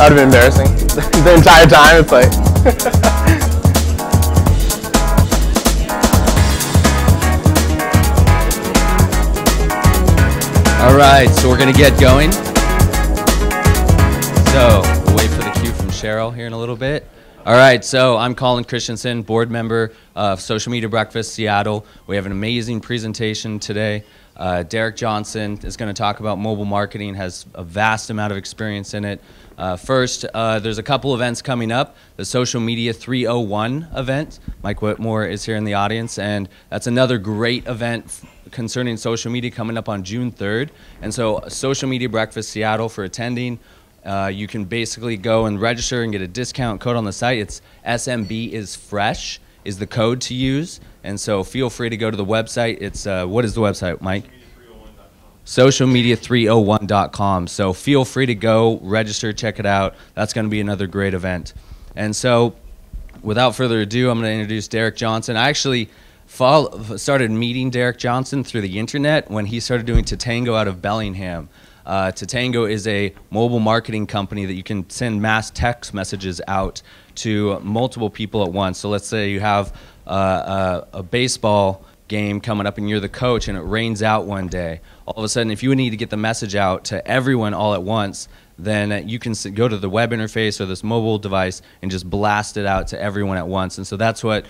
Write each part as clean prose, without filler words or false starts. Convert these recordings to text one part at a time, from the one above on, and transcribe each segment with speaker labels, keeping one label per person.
Speaker 1: That would have been embarrassing. The entire time, it's like.
Speaker 2: All right, so we're gonna get going. So we'll wait for the cue from Cheryl here in a little bit. All right, so I'm Colin Christensen, board member of Social Media Breakfast Seattle. We have an amazing presentation today. Derek Johnson is going to talk about mobile marketing, has a vast amount of experience in it. First, there's a couple events coming up. The Social Media 301 event. Mike Whitmore is here in the audience, and that's another great event concerning social media coming up on June 3rd. And so Social Media Breakfast Seattle, for attending, you can basically go and register and get a discount code on the site. It's SMB is fresh is the code to use. And so feel free to go to the website. It's, what is the website, Mike? Socialmedia301.com. So feel free to go, register, check it out. That's going to be another great event. And so without further ado, I'm going to introduce Derek Johnson. I actually started meeting Derek Johnson through the internet when he started doing Tatango out of Bellingham. Tatango is a mobile marketing company that you can send mass text messages out to multiple people at once. So let's say you have a baseball game coming up and you're the coach and it rains out one day. All of a sudden, if you need to get the message out to everyone all at once, then you can go to the web interface or this mobile device and just blast it out to everyone at once. And so that's what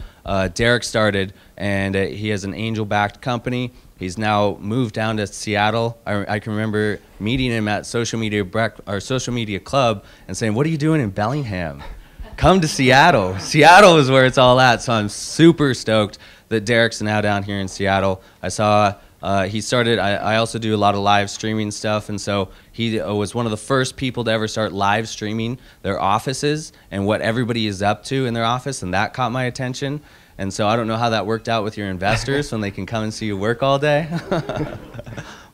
Speaker 2: Derek started, and he has an angel-backed company. He's now moved down to Seattle. I can remember meeting him at Social Media Club and saying, "What are you doing in Bellingham? Come to Seattle." Seattle is where it's all at. So I'm super stoked that Derek's now down here in Seattle. I saw he started, I also do a lot of live streaming stuff, and so he was one of the first people to ever start live streaming their offices and what everybody is up to in their office, and that caught my attention. And so I don't know how that worked out with your investors when they can come and see you work all day.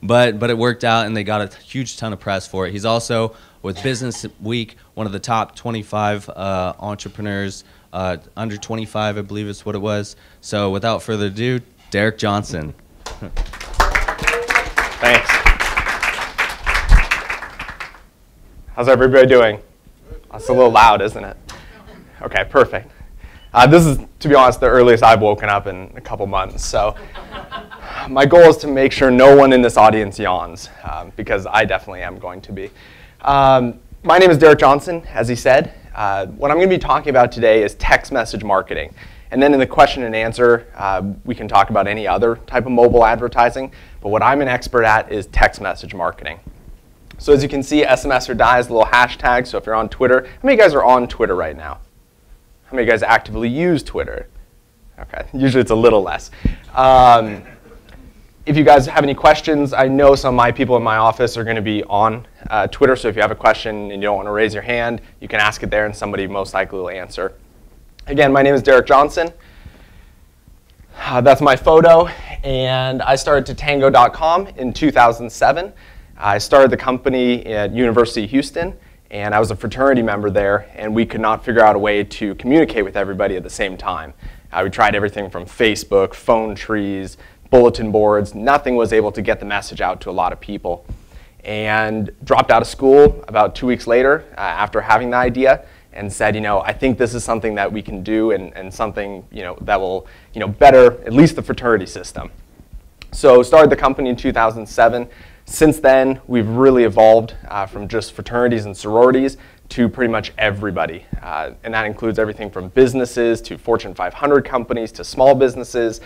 Speaker 2: but it worked out, and they got a huge ton of press for it. He's also, with Business Week, one of the top 25 entrepreneurs, under 25, I believe is what it was. So without further ado, Derek Johnson.
Speaker 1: Thanks. How's everybody doing? That's a little loud, isn't it? Okay, perfect. This is, to be honest, the earliest I've woken up in a couple months. So my goal is to make sure no one in this audience yawns, because I definitely am going to be. My name is Derek Johnson, as he said. What I'm going to be talking about today is text message marketing. And then in the question and answer, we can talk about any other type of mobile advertising. But what I'm an expert at is text message marketing. So as you can see, SMS or die is a little hashtag. So if you're on Twitter, how many of you guys are on Twitter right now? How many of you guys actively use Twitter? Okay, usually it's a little less. If you guys have any questions, I know some of my people in my office are going to be on Twitter. So if you have a question and you don't want to raise your hand, you can ask it there and somebody most likely will answer. Again, my name is Derek Johnson. That's my photo, and I started Tatango.com in 2007. I started the company at University of Houston, and I was a fraternity member there, and we could not figure out a way to communicate with everybody at the same time. We tried everything from Facebook, phone trees, bulletin boards. Nothing was able to get the message out to a lot of people. And dropped out of school about 2 weeks later after having the idea, and said, I think this is something that we can do, and something that will better at least the fraternity system. So started the company in 2007. Since then, we've really evolved from just fraternities and sororities to pretty much everybody. And that includes everything from businesses to Fortune 500 companies to small businesses,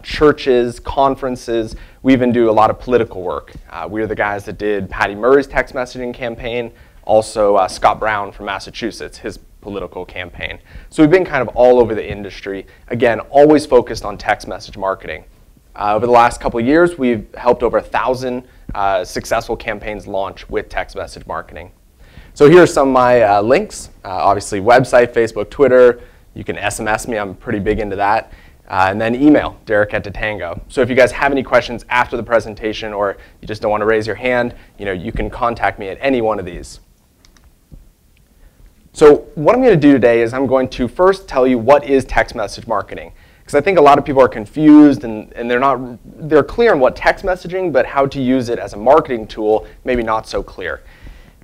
Speaker 1: churches, conferences. We even do a lot of political work. We're the guys that did Patty Murray's text messaging campaign, also Scott Brown from Massachusetts, his political campaign. So we've been kind of all over the industry. Again, always focused on text message marketing. Over the last couple of years, we've helped over 1,000 successful campaigns launch with text message marketing. So here are some of my links. Obviously, website, Facebook, Twitter. You can SMS me. I'm pretty big into that. And then email, Derek@Tatango. So if you guys have any questions after the presentation, or you just don't want to raise your hand, you can contact me at any one of these. So what I'm going to do today is I'm going to first tell you what is text message marketing. Because I think a lot of people are confused, and they're clear on what text messaging, but how to use it as a marketing tool, maybe not so clear.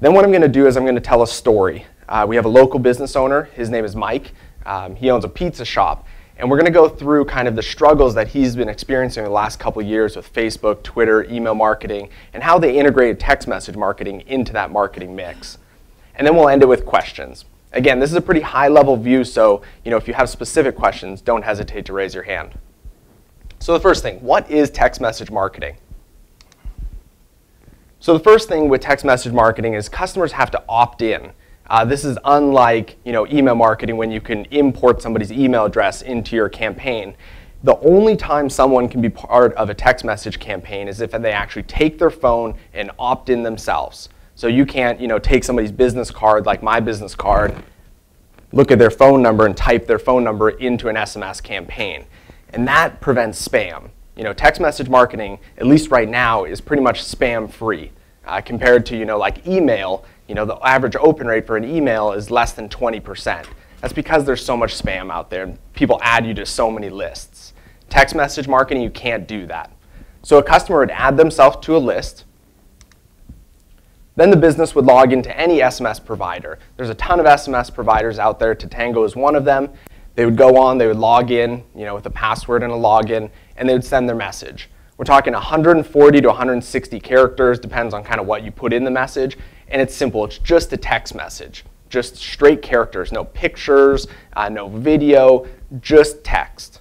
Speaker 1: Then what I'm going to do is I'm going to tell a story. We have a local business owner. His name is Mike. He owns a pizza shop. And we're going to go through kind of the struggles that he's been experiencing in the last couple of years with Facebook, Twitter, email marketing, and how they integrated text message marketing into that marketing mix. And then we'll end it with questions. Again, this is a pretty high-level view, so if you have specific questions, don't hesitate to raise your hand. So the first thing, what is text message marketing? So the first thing with text message marketing is customers have to opt in. This is unlike email marketing when you can import somebody's email address into your campaign. The only time someone can be part of a text message campaign is if they actually take their phone and opt in themselves. So you can't take somebody's business card, like my business card, look at their phone number and type their phone number into an SMS campaign. And that prevents spam. Text message marketing, at least right now, is pretty much spam free compared to like email. The average open rate for an email is less than 20%. That's because there's so much spam out there. People add you to so many lists. Text message marketing, you can't do that. So a customer would add themselves to a list. Then the business would log into any SMS provider. There's a ton of SMS providers out there. Tatango is one of them. They would go on, they would log in with a password and a login, and they would send their message. We're talking 140 to 160 characters, depends on kind of what you put in the message. And it's simple, it's just a text message. Just straight characters, no pictures, no video, just text.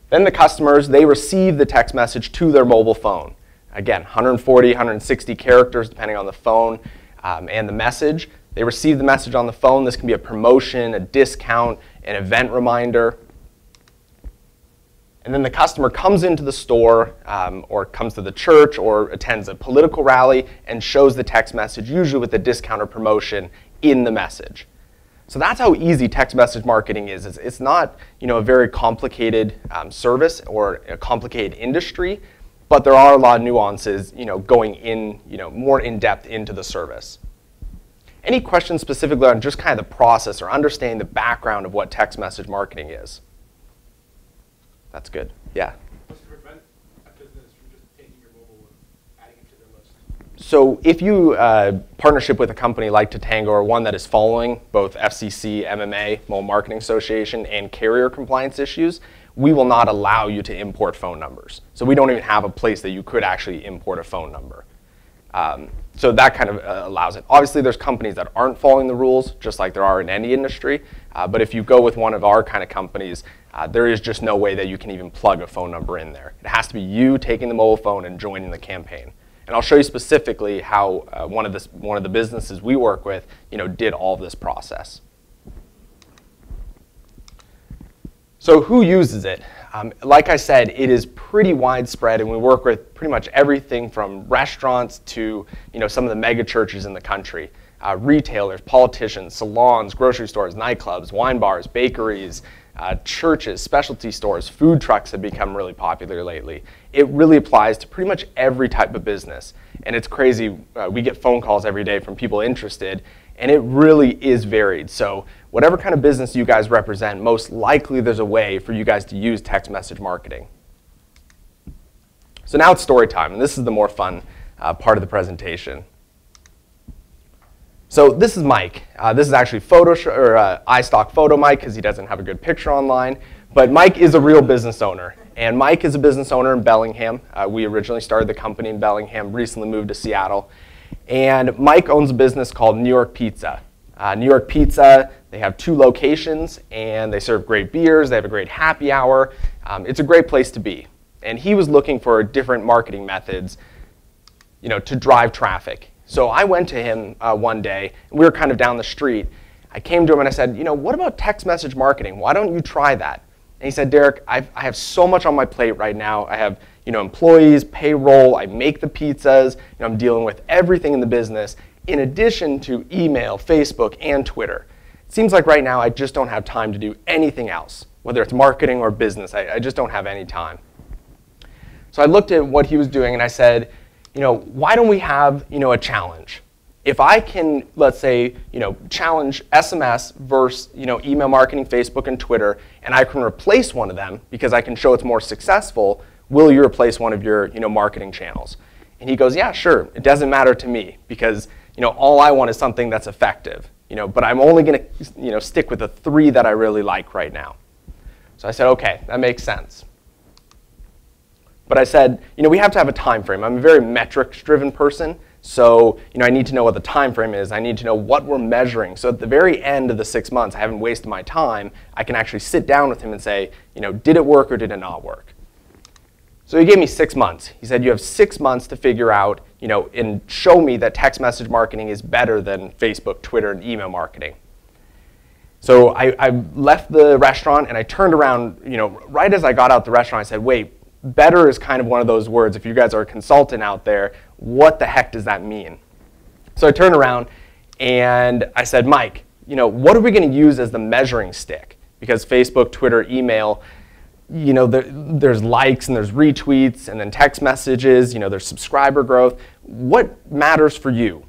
Speaker 1: Then the customers, they receive the text message to their mobile phone. Again, 140, 160 characters depending on the phone and the message. They receive the message on the phone. This can be a promotion, a discount, an event reminder. And then the customer comes into the store or comes to the church or attends a political rally and shows the text message, usually with a discount or promotion in the message. So that's how easy text message marketing is. It's not a very complicated service or a complicated industry, but there are a lot of nuances going in more in depth into the service. Any questions specifically on just kind of the process or understanding the background of what text message marketing is? That's good. Yeah.
Speaker 3: What's to prevent a business from just taking your mobile and adding it to their list?
Speaker 1: So if you partnership with a company like Tatango or one that is following both FCC, MMA, Mobile Marketing Association, and carrier compliance issues, we will not allow you to import phone numbers. So we don't even have a place that you could actually import a phone number. So that kind of allows it. Obviously, there's companies that aren't following the rules, just like there are in any industry. But if you go with one of our kind of companies, there is just no way that you can even plug a phone number in there. It has to be you taking the mobile phone and joining the campaign. And I'll show you specifically how one of the businesses we work with, did all of this process. So who uses it? Like I said, it is pretty widespread, and we work with pretty much everything from restaurants to some of the mega churches in the country. Retailers, politicians, salons, grocery stores, nightclubs, wine bars, bakeries, churches, specialty stores, food trucks have become really popular lately. It really applies to pretty much every type of business. And it's crazy, we get phone calls every day from people interested, and it really is varied. So whatever kind of business you guys represent, most likely there's a way for you guys to use text message marketing. So now it's story time, and this is the more fun part of the presentation. So this is Mike. This is actually iStock photo Mike because he doesn't have a good picture online. But Mike is a real business owner. And Mike is a business owner in Bellingham. We originally started the company in Bellingham, recently moved to Seattle. And Mike owns a business called New York Pizza. New York Pizza, they have 2 locations, and they serve great beers. They have a great happy hour. It's a great place to be. And he was looking for different marketing methods to drive traffic. So I went to him one day, and we were kind of down the street. I came to him and I said, what about text message marketing? Why don't you try that? And he said, Derek, I have so much on my plate right now. I have employees, payroll, I make the pizzas, I'm dealing with everything in the business, in addition to email, Facebook, and Twitter. It seems like right now I just don't have time to do anything else, whether it's marketing or business. I just don't have any time. So I looked at what he was doing and I said, why don't we have a challenge? If I can, let's say, challenge SMS versus email marketing, Facebook, and Twitter, and I can replace one of them because I can show it's more successful, will you replace one of your marketing channels? And he goes, yeah, sure, it doesn't matter to me because all I want is something that's effective. But I'm only going to stick with the 3 that I really like right now. So I said, okay, that makes sense. But I said, we have to have a time frame. I'm a very metrics-driven person, so I need to know what the time frame is. I need to know what we're measuring. So at the very end of the 6 months, I haven't wasted my time. I can actually sit down with him and say, did it work or did it not work? So he gave me 6 months. He said, you have 6 months to figure out, and show me that text message marketing is better than Facebook, Twitter, and email marketing. So I left the restaurant and I turned around, right as I got out the restaurant, I said, wait, better is kind of one of those words. If you guys are a consultant out there, what the heck does that mean? So I turned around and I said, Mike, what are we going to use as the measuring stick? Because Facebook, Twitter, email, there's likes and there's retweets and then text messages, there's subscriber growth. What matters for you?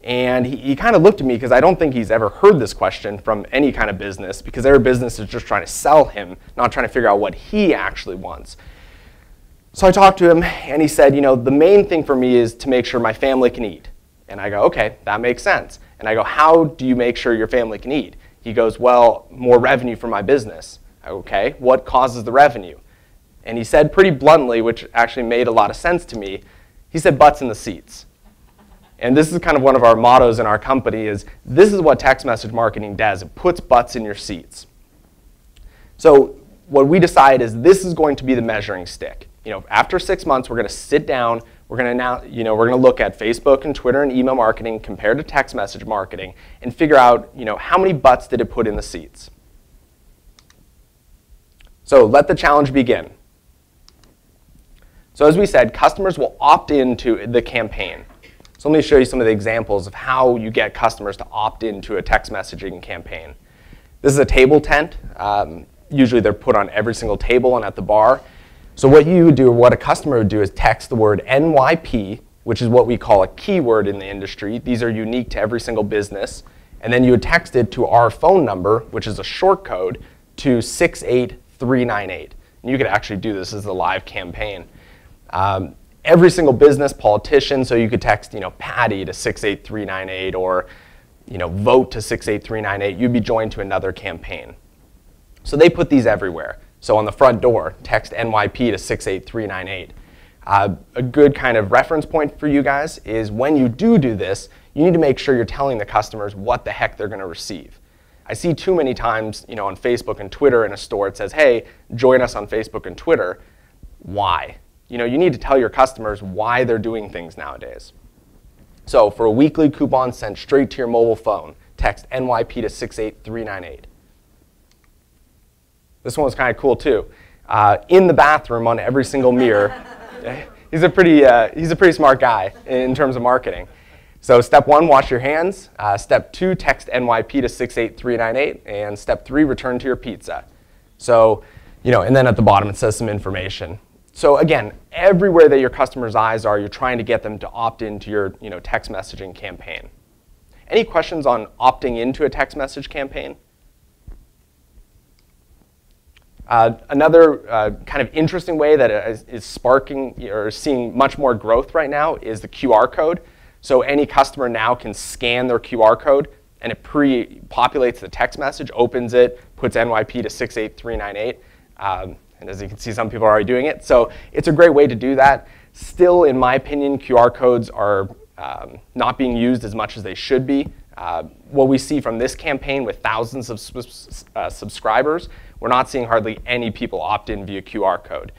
Speaker 1: And he kind of looked at me because I don't think he's ever heard this question from any kind of business because every business is just trying to sell him, not trying to figure out what he actually wants. So I talked to him and he said, the main thing for me is to make sure my family can eat. And I go, okay, that makes sense. And I go, how do you make sure your family can eat? He goes, well, more revenue for my business. I go, okay, what causes the revenue? And he said pretty bluntly, which actually made a lot of sense to me, he said butts in the seats. And this is kind of one of our mottos in our company is, this is what text message marketing does. It puts butts in your seats. So what we decide is this is going to be the measuring stick. After 6 months, we're going to sit down. We're going to look at Facebook and Twitter and email marketing compared to text message marketing and figure out, how many butts did it put in the seats. So let the challenge begin. So as we said, customers will opt into the campaign. So let me show you some of the examples of how you get customers to opt into a text messaging campaign. This is a table tent. Usually they're put on every single table and at the bar. So what you would do, or what a customer would do, is text the word NYP, which is what we call a keyword in the industry. These are unique to every single business. And then you would text it to our phone number, which is a short code, to 68398. And you could actually do this as a live campaign. Every single business, politician, so you could text, Patty to 68398 or, vote to 68398. You'd be joined to another campaign. So they put these everywhere. So on the front door, text NYP to 68398. A good kind of reference point for you guys is when you do this, you need to make sure you're telling the customers what the heck they're going to receive. I see too many times, on Facebook and Twitter in a store, it says, hey, join us on Facebook and Twitter. Why? You need to tell your customers why they're doing things nowadays. So for a weekly coupon sent straight to your mobile phone, text NYP to 68398. This one was kind of cool too. In the bathroom on every single mirror. He's a pretty smart guy in terms of marketing. So step 1, wash your hands. Step 2, text NYP to 68398. And step 3, return to your pizza. So, and then at the bottom it says some information. So again, everywhere that your customers' eyes are, you're trying to get them to opt into your text messaging campaign. Any questions on opting into a text message campaign? Another kind of interesting way that is sparking or seeing much more growth right now is the QR code. So any customer now can scan their QR code and it pre-populates the text message, opens it, puts NYP to 68398. And as you can see, some people are already doing it. So it's a great way to do that. Still, in my opinion, QR codes are not being used as much as they should be. What we see from this campaign with thousands of subscribers, we're not seeing hardly any people opt in via QR code.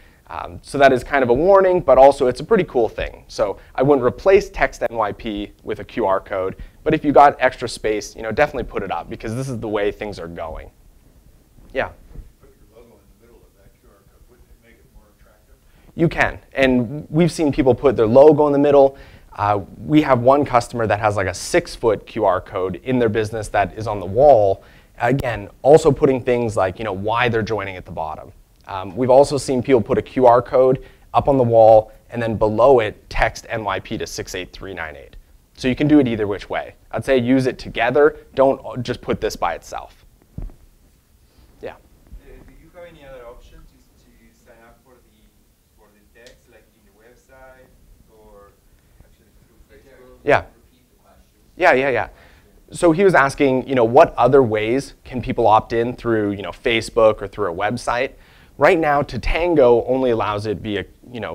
Speaker 1: So that is kind of a warning, but also it's a pretty cool thing. So I wouldn't replace text NYP with a QR code, but if you got extra space, definitely put it up because this is the way things are going. Yeah?
Speaker 3: Put your logo in the middle of that QR code. Wouldn't it make it more attractive?
Speaker 1: You can, and we've seen people put their logo in the middle. We have one customer that has like a 6-foot QR code in their business that is on the wall. Again, also putting things like why they're joining at the bottom. We've also seen people put a QR code up on the wall and then below it text NYP to 68398. So you can do it either which way. I'd say use it together. Don't just put this by itself. Yeah.
Speaker 4: Do you have any other options to sign up for the text, like in the website or
Speaker 1: Yeah. Yeah. So he was asking, what other ways can people opt in through, Facebook or through a website? Right now, Tatango only allows it via,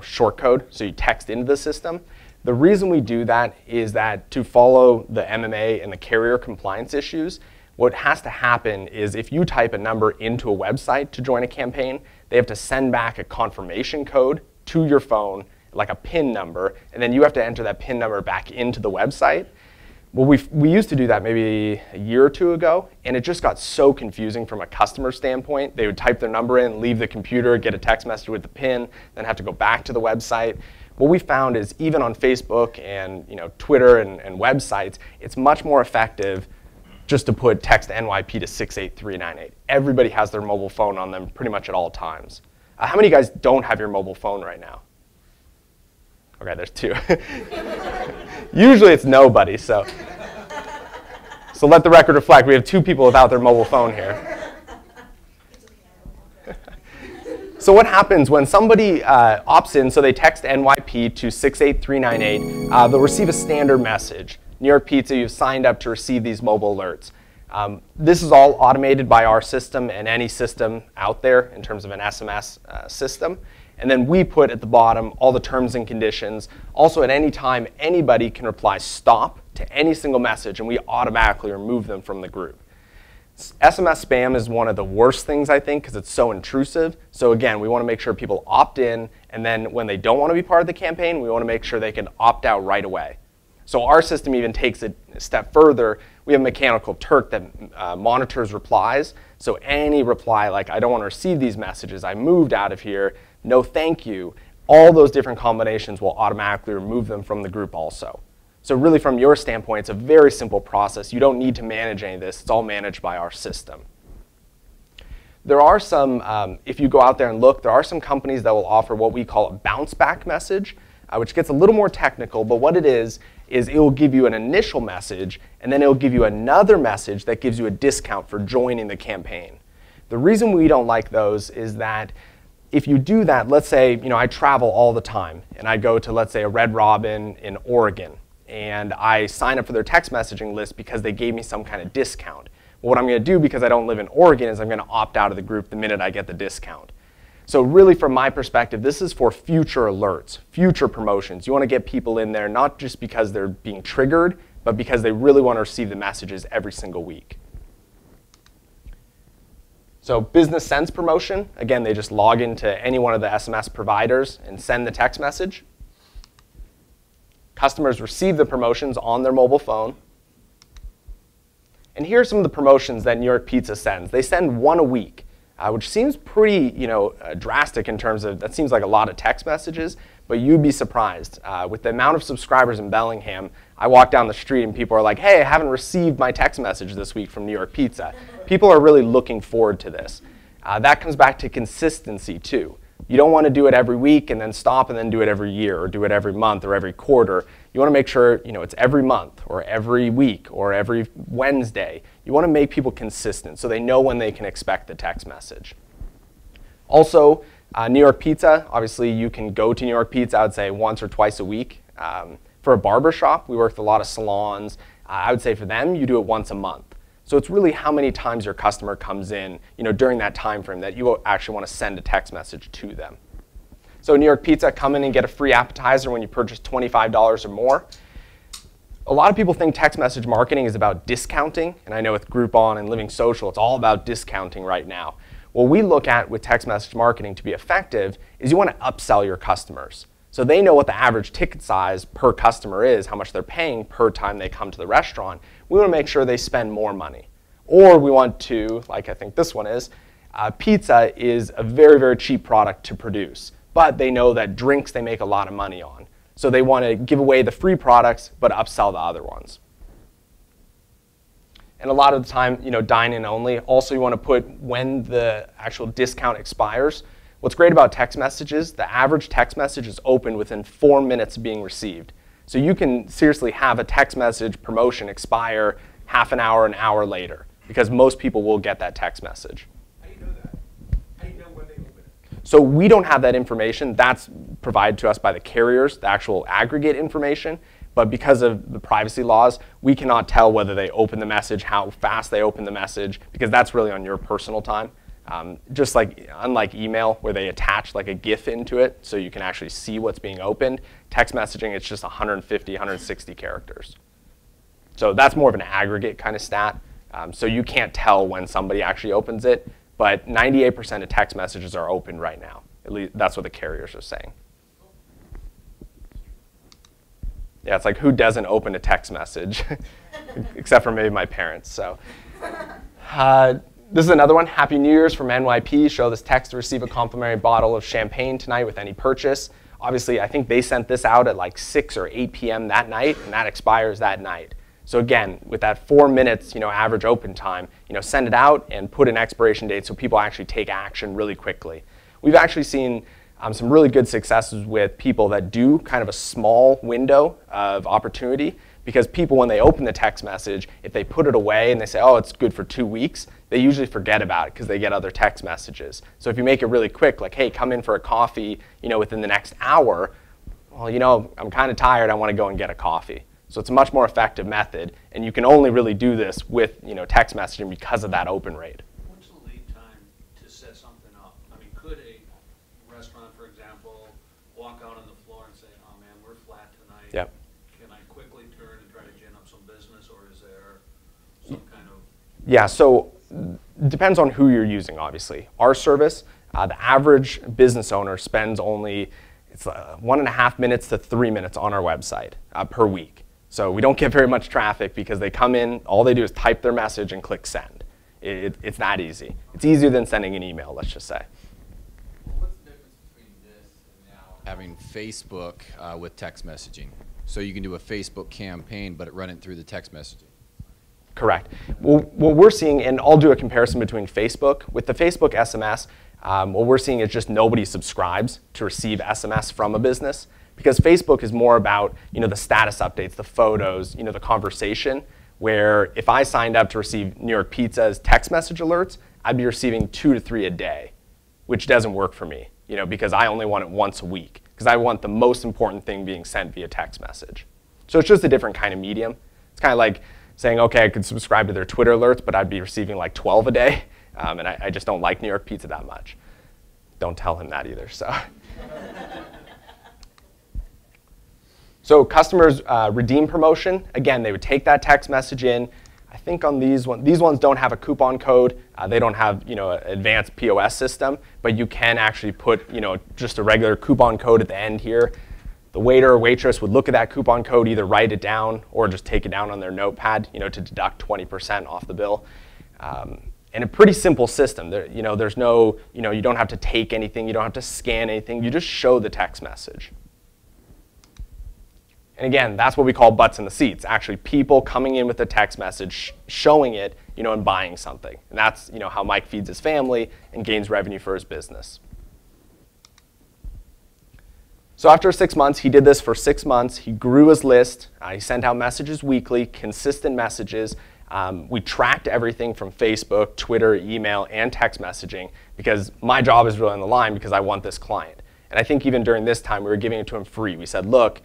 Speaker 1: short code, so you text into the system. The reason we do that is that to follow the MMA and the carrier compliance issues, what has to happen is if you type a number into a website to join a campaign, they have to send back a confirmation code to your phone, like a PIN number, and then you have to enter that PIN number back into the website. Well, we used to do that maybe a year or two ago, and it just got so confusing from a customer standpoint. They would type their number in, leave the computer, get a text message with the PIN, then have to go back to the website. What we found is even on Facebook and Twitter and websites, it's much more effective just to put text NYP to 68398. Everybody has their mobile phone on them pretty much at all times. How many of you guys don't have your mobile phone right now? Okay, there's two. Usually it's nobody, so let the record reflect. We have two people without their mobile phone here. So what happens when somebody opts in, so they text NYP to 68398, they'll receive a standard message. New York Pizza, you've signed up to receive these mobile alerts. This is all automated by our system and any system out there in terms of an SMS system. And then we put at the bottom all the terms and conditions. Also, at any time, anybody can reply stop to any single message, and we automatically remove them from the group. SMS spam is one of the worst things, I think, because it's so intrusive. So again, we want to make sure people opt in, and then when they don't want to be part of the campaign, we want to make sure they can opt out right away. So our system even takes it a step further. We have Mechanical Turk that monitors replies. So any reply like, I don't want to receive these messages, I moved out of here, no thank you, all those different combinations will automatically remove them from the group also. So really from your standpoint, it's a very simple process. You don't need to manage any of this. It's all managed by our system. There are some, if you go out there and look, there are some companies that will offer what we call a bounce back message, which gets a little more technical, but what it is it will give you an initial message, and then it will give you another message that gives you a discount for joining the campaign. The reason we don't like those is that if you do that, let's say I travel all the time, and I go to, let's say, a Red Robin in Oregon, and I sign up for their text messaging list because they gave me some kind of discount. Well, what I'm going to do, because I don't live in Oregon, is I'm going to opt out of the group the minute I get the discount. So really, from my perspective, this is for future alerts, future promotions. You want to get people in there not just because they're being triggered, but because they really want to receive the messages every single week. So Business Sense promotion, again, they just log into any one of the SMS providers and send the text message. Customers receive the promotions on their mobile phone. And here are some of the promotions that New York Pizza sends. They send one a week. Which seems pretty drastic in terms of, that seems like a lot of text messages, but you'd be surprised. With the amount of subscribers in Bellingham, I walk down the street and people are like, hey, I haven't received my text message this week from New York Pizza. People are really looking forward to this. That comes back to consistency too. You don't want to do it every week and then stop and then do it every year or do it every month or every quarter. You want to make sure it's every month or every week or every Wednesday. You want to make people consistent so they know when they can expect the text message. Also, New York Pizza, obviously you can go to New York Pizza, I would say once or twice a week. For a barber shop, we work with a lot of salons. I would say for them, you do it once a month. So it's really how many times your customer comes in during that time frame that you actually want to send a text message to them. So New York Pizza, come in and get a free appetizer when you purchase $25 or more. A lot of people think text message marketing is about discounting, and I know with Groupon and Living Social, it's all about discounting right now. What we look at with text message marketing to be effective is you want to upsell your customers. So they know what the average ticket size per customer is, how much they're paying per time they come to the restaurant. We want to make sure they spend more money. Or we want to, like I think this one is, pizza is a very, very cheap product to produce, but they know that drinks they make a lot of money on. So they want to give away the free products, but upsell the other ones. And a lot of the time, dine-in only. Also, you want to put when the actual discount expires. What's great about text messages, the average text message is opened within 4 minutes of being received. So you can seriously have a text message promotion expire half an hour later, because most people will get that text message.
Speaker 3: How do you know that? How do you know when they open it?
Speaker 1: So we don't have that information. That's provided to us by the carriers, the actual aggregate information. but because of the privacy laws, we cannot tell whether they open the message, how fast they open the message, because that's really on your personal time. Just like, unlike email, where they attach like a GIF into it so you can actually see what's being opened, text messaging, it's just 150, 160 characters. So that's more of an aggregate kind of stat. So you can't tell when somebody actually opens it, but 98% of text messages are opened right now. At least that's what the carriers are saying. Yeah, it's like, who doesn't open a text message? Except for maybe my parents. So this is another one. Happy New Year's from NYP. Show this text to receive a complimentary bottle of champagne tonight with any purchase. Obviously, I think they sent this out at like 6 or 8 p.m. that night, and that expires that night. So again, with that 4 minutes, average open time, send it out and put an expiration date so people actually take action really quickly. We've actually seen some really good successes with people that do kind of a small window of opportunity, because people, when they open the text message, if they put it away and they say, oh, it's good for 2 weeks, they usually forget about it because they get other text messages. So if you make it really quick, like, hey, come in for a coffee, within the next hour, well, I'm kind of tired, I want to go and get a coffee. So it's a much more effective method, and you can only really do this with, text messaging because of that open rate.
Speaker 5: What's the lead time to set something up? I mean, could a restaurant, for example, walk out on the floor and say, oh man, we're flat tonight.
Speaker 1: Yep.
Speaker 5: Can I quickly turn and try to gin up some business, or is there some kind of...
Speaker 1: Yeah, so it depends on who you're using, obviously. Our service, the average business owner spends only 1.5 minutes to 3 minutes on our website per week. So we don't get very much traffic because they come in, all they do is type their message and click send. It's that easy. It's easier than sending an email, let's just say.
Speaker 6: Well, what's the difference between this and now having Facebook with text messaging? So you can do a Facebook campaign, but run it through the text messaging.
Speaker 1: Correct. Well, what we're seeing, and I'll do a comparison between Facebook. With the Facebook SMS, what we're seeing is just nobody subscribes to receive SMS from a business, because Facebook is more about the status updates, the photos, the conversation, where if I signed up to receive New York Pizza's text message alerts, I'd be receiving 2 to 3 a day, which doesn't work for me, because I only want it once a week, because I want the most important thing being sent via text message. So it's just a different kind of medium. It's kind of like saying, okay, I could subscribe to their Twitter alerts, but I'd be receiving like 12 a day, and I just don't like New York Pizza that much. Don't tell him that either. So customers redeem promotion. Again, they would take that text message in. I think on these ones don't have a coupon code. They don't have an advanced POS system, but you can actually put just a regular coupon code at the end here. The waiter or waitress would look at that coupon code, either write it down or just take it down on their notepad, to deduct 20% off the bill. And a pretty simple system. There's no, you don't have to take anything, you don't have to scan anything, you just show the text message. And again, that's what we call butts in the seats. Actually, people coming in with a text message, showing it, and buying something. And that's, how Mike feeds his family and gains revenue for his business. So after 6 months, he did this for 6 months. He grew his list. He sent out messages weekly, consistent messages. We tracked everything from Facebook, Twitter, email, and text messaging, because my job is really on the line because I want this client. And I think even during this time, we were giving it to him free. We said, look,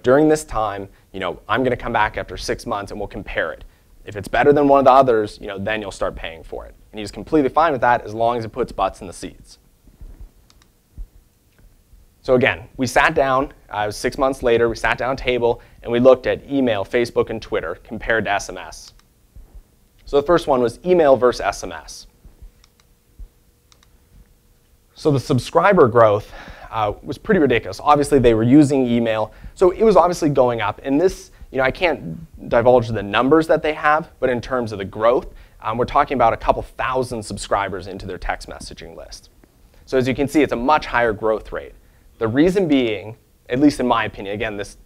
Speaker 1: during this time, I'm going to come back after 6 months and we'll compare it. If it's better than one of the others, then you'll start paying for it. And he was completely fine with that as long as it puts butts in the seats. So again, we sat down, it was 6 months later, we sat down at a table and we looked at email, Facebook, and Twitter compared to SMS. So the first one was email versus SMS. So the subscriber growth was pretty ridiculous. Obviously, they were using email, so it was obviously going up. And this, I can't divulge the numbers that they have, but in terms of the growth, we're talking about a couple thousand subscribers into their text messaging list. So as you can see, it's a much higher growth rate. The reason being, at least in my opinion, again, this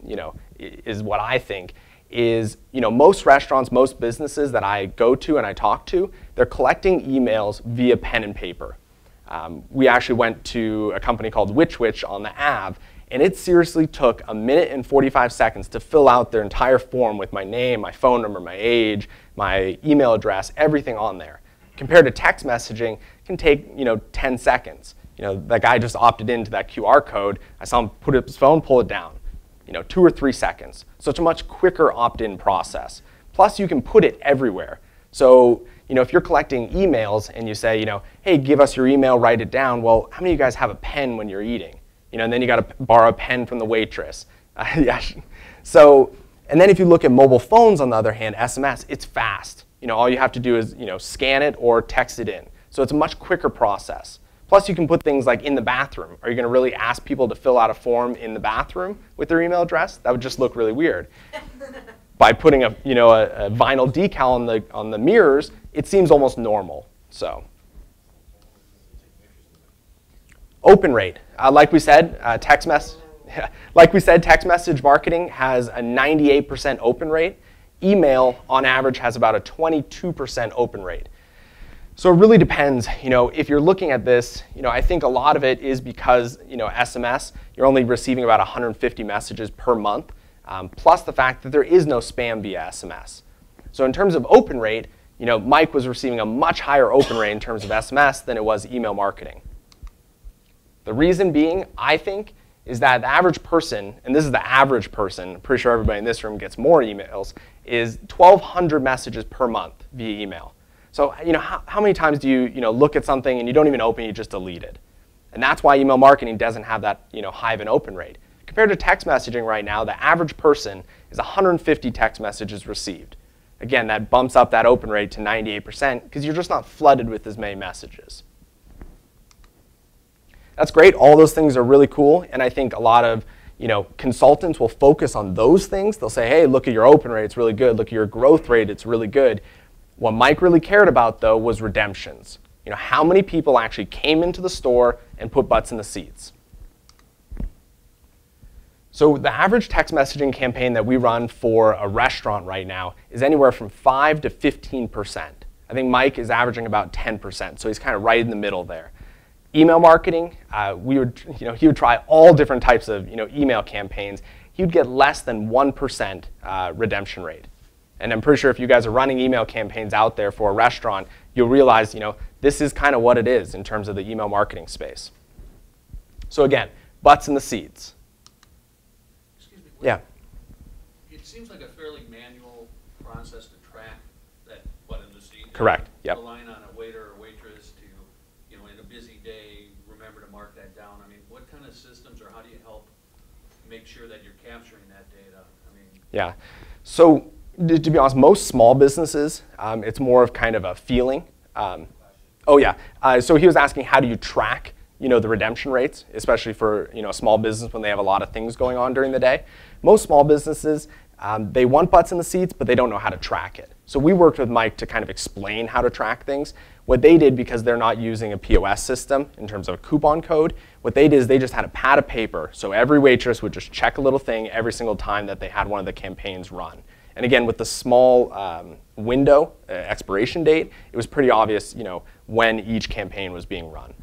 Speaker 1: is what I think, is most restaurants, most businesses that I go to and I talk to, they're collecting emails via pen and paper. We actually went to a company called Which on the Ave, and it seriously took 1 minute and 45 seconds to fill out their entire form with my name, my phone number, my age, my email address, everything on there. Compared to text messaging, it can take 10 seconds. That guy just opted into that QR code. I saw him put up his phone, pull it down. 2 or 3 seconds. So it's a much quicker opt-in process. Plus, you can put it everywhere. So if you're collecting emails and you say, hey, give us your email, write it down. Well, how many of you guys have a pen when you're eating? And then you got to borrow a pen from the waitress. Yeah. So, and then if you look at mobile phones, on the other hand, SMS, it's fast. All you have to do is scan it or text it in. So it's a much quicker process. Plus, you can put things like in the bathroom. Are you going to really ask people to fill out a form in the bathroom with their email address? That would just look really weird. By putting a vinyl decal on the mirrors, it seems almost normal. So, open rate. Like we said, text message marketing has a 98% open rate. Email, on average, has about a 22% open rate. So it really depends. If you're looking at this, I think a lot of it is because SMS, you're only receiving about 150 messages per month, plus the fact that there is no spam via SMS. So in terms of open rate, Mike was receiving a much higher open rate in terms of SMS than it was email marketing. The reason being, I think, is that the average person, and this is the average person, I'm pretty sure everybody in this room gets more emails, is 1,200 messages per month via email. So how many times do you look at something and you don't even open it, you just delete it? And that's why email marketing doesn't have that high of an open rate. Compared to text messaging right now, the average person is 150 text messages received. Again, that bumps up that open rate to 98% because you're just not flooded with as many messages. That's great. All those things are really cool, and I think a lot of consultants will focus on those things. They'll say, hey, look at your open rate, it's really good. Look at your growth rate, it's really good. What Mike really cared about, though, was redemptions. How many people actually came into the store and put butts in the seats? So the average text messaging campaign that we run for a restaurant right now is anywhere from 5 to 15%. I think Mike is averaging about 10%, so he's kind of right in the middle there. Email marketing, he would try all different types of email campaigns. He would get less than 1% redemption rate. And I'm pretty sure if you guys are running email campaigns out there for a restaurant, you'll realize this is kind of what it is in terms of the email marketing space. So again, butts in the seats.
Speaker 5: Excuse me.
Speaker 1: Yeah.
Speaker 5: It seems like a fairly manual process to track that butt in the seat.
Speaker 1: Correct. Yep.
Speaker 5: Relying on a waiter or waitress to, in a busy day, remember to mark that down. I mean, what kind of systems or how do you help make sure that you're capturing that data?
Speaker 1: Yeah. So to be honest, most small businesses, it's more of kind of a feeling. So he was asking, how do you track the redemption rates, especially for a small business when they have a lot of things going on during the day. Most small businesses, they want butts in the seats, but they don't know how to track it. So we worked with Mike to kind of explain how to track things. What they did, because they're not using a POS system in terms of a coupon code, what they did is they just had a pad of paper. So every waitress would just check a little thing every single time that they had one of the campaigns run. And again, with the small window expiration date, it was pretty obvious when each campaign was being run.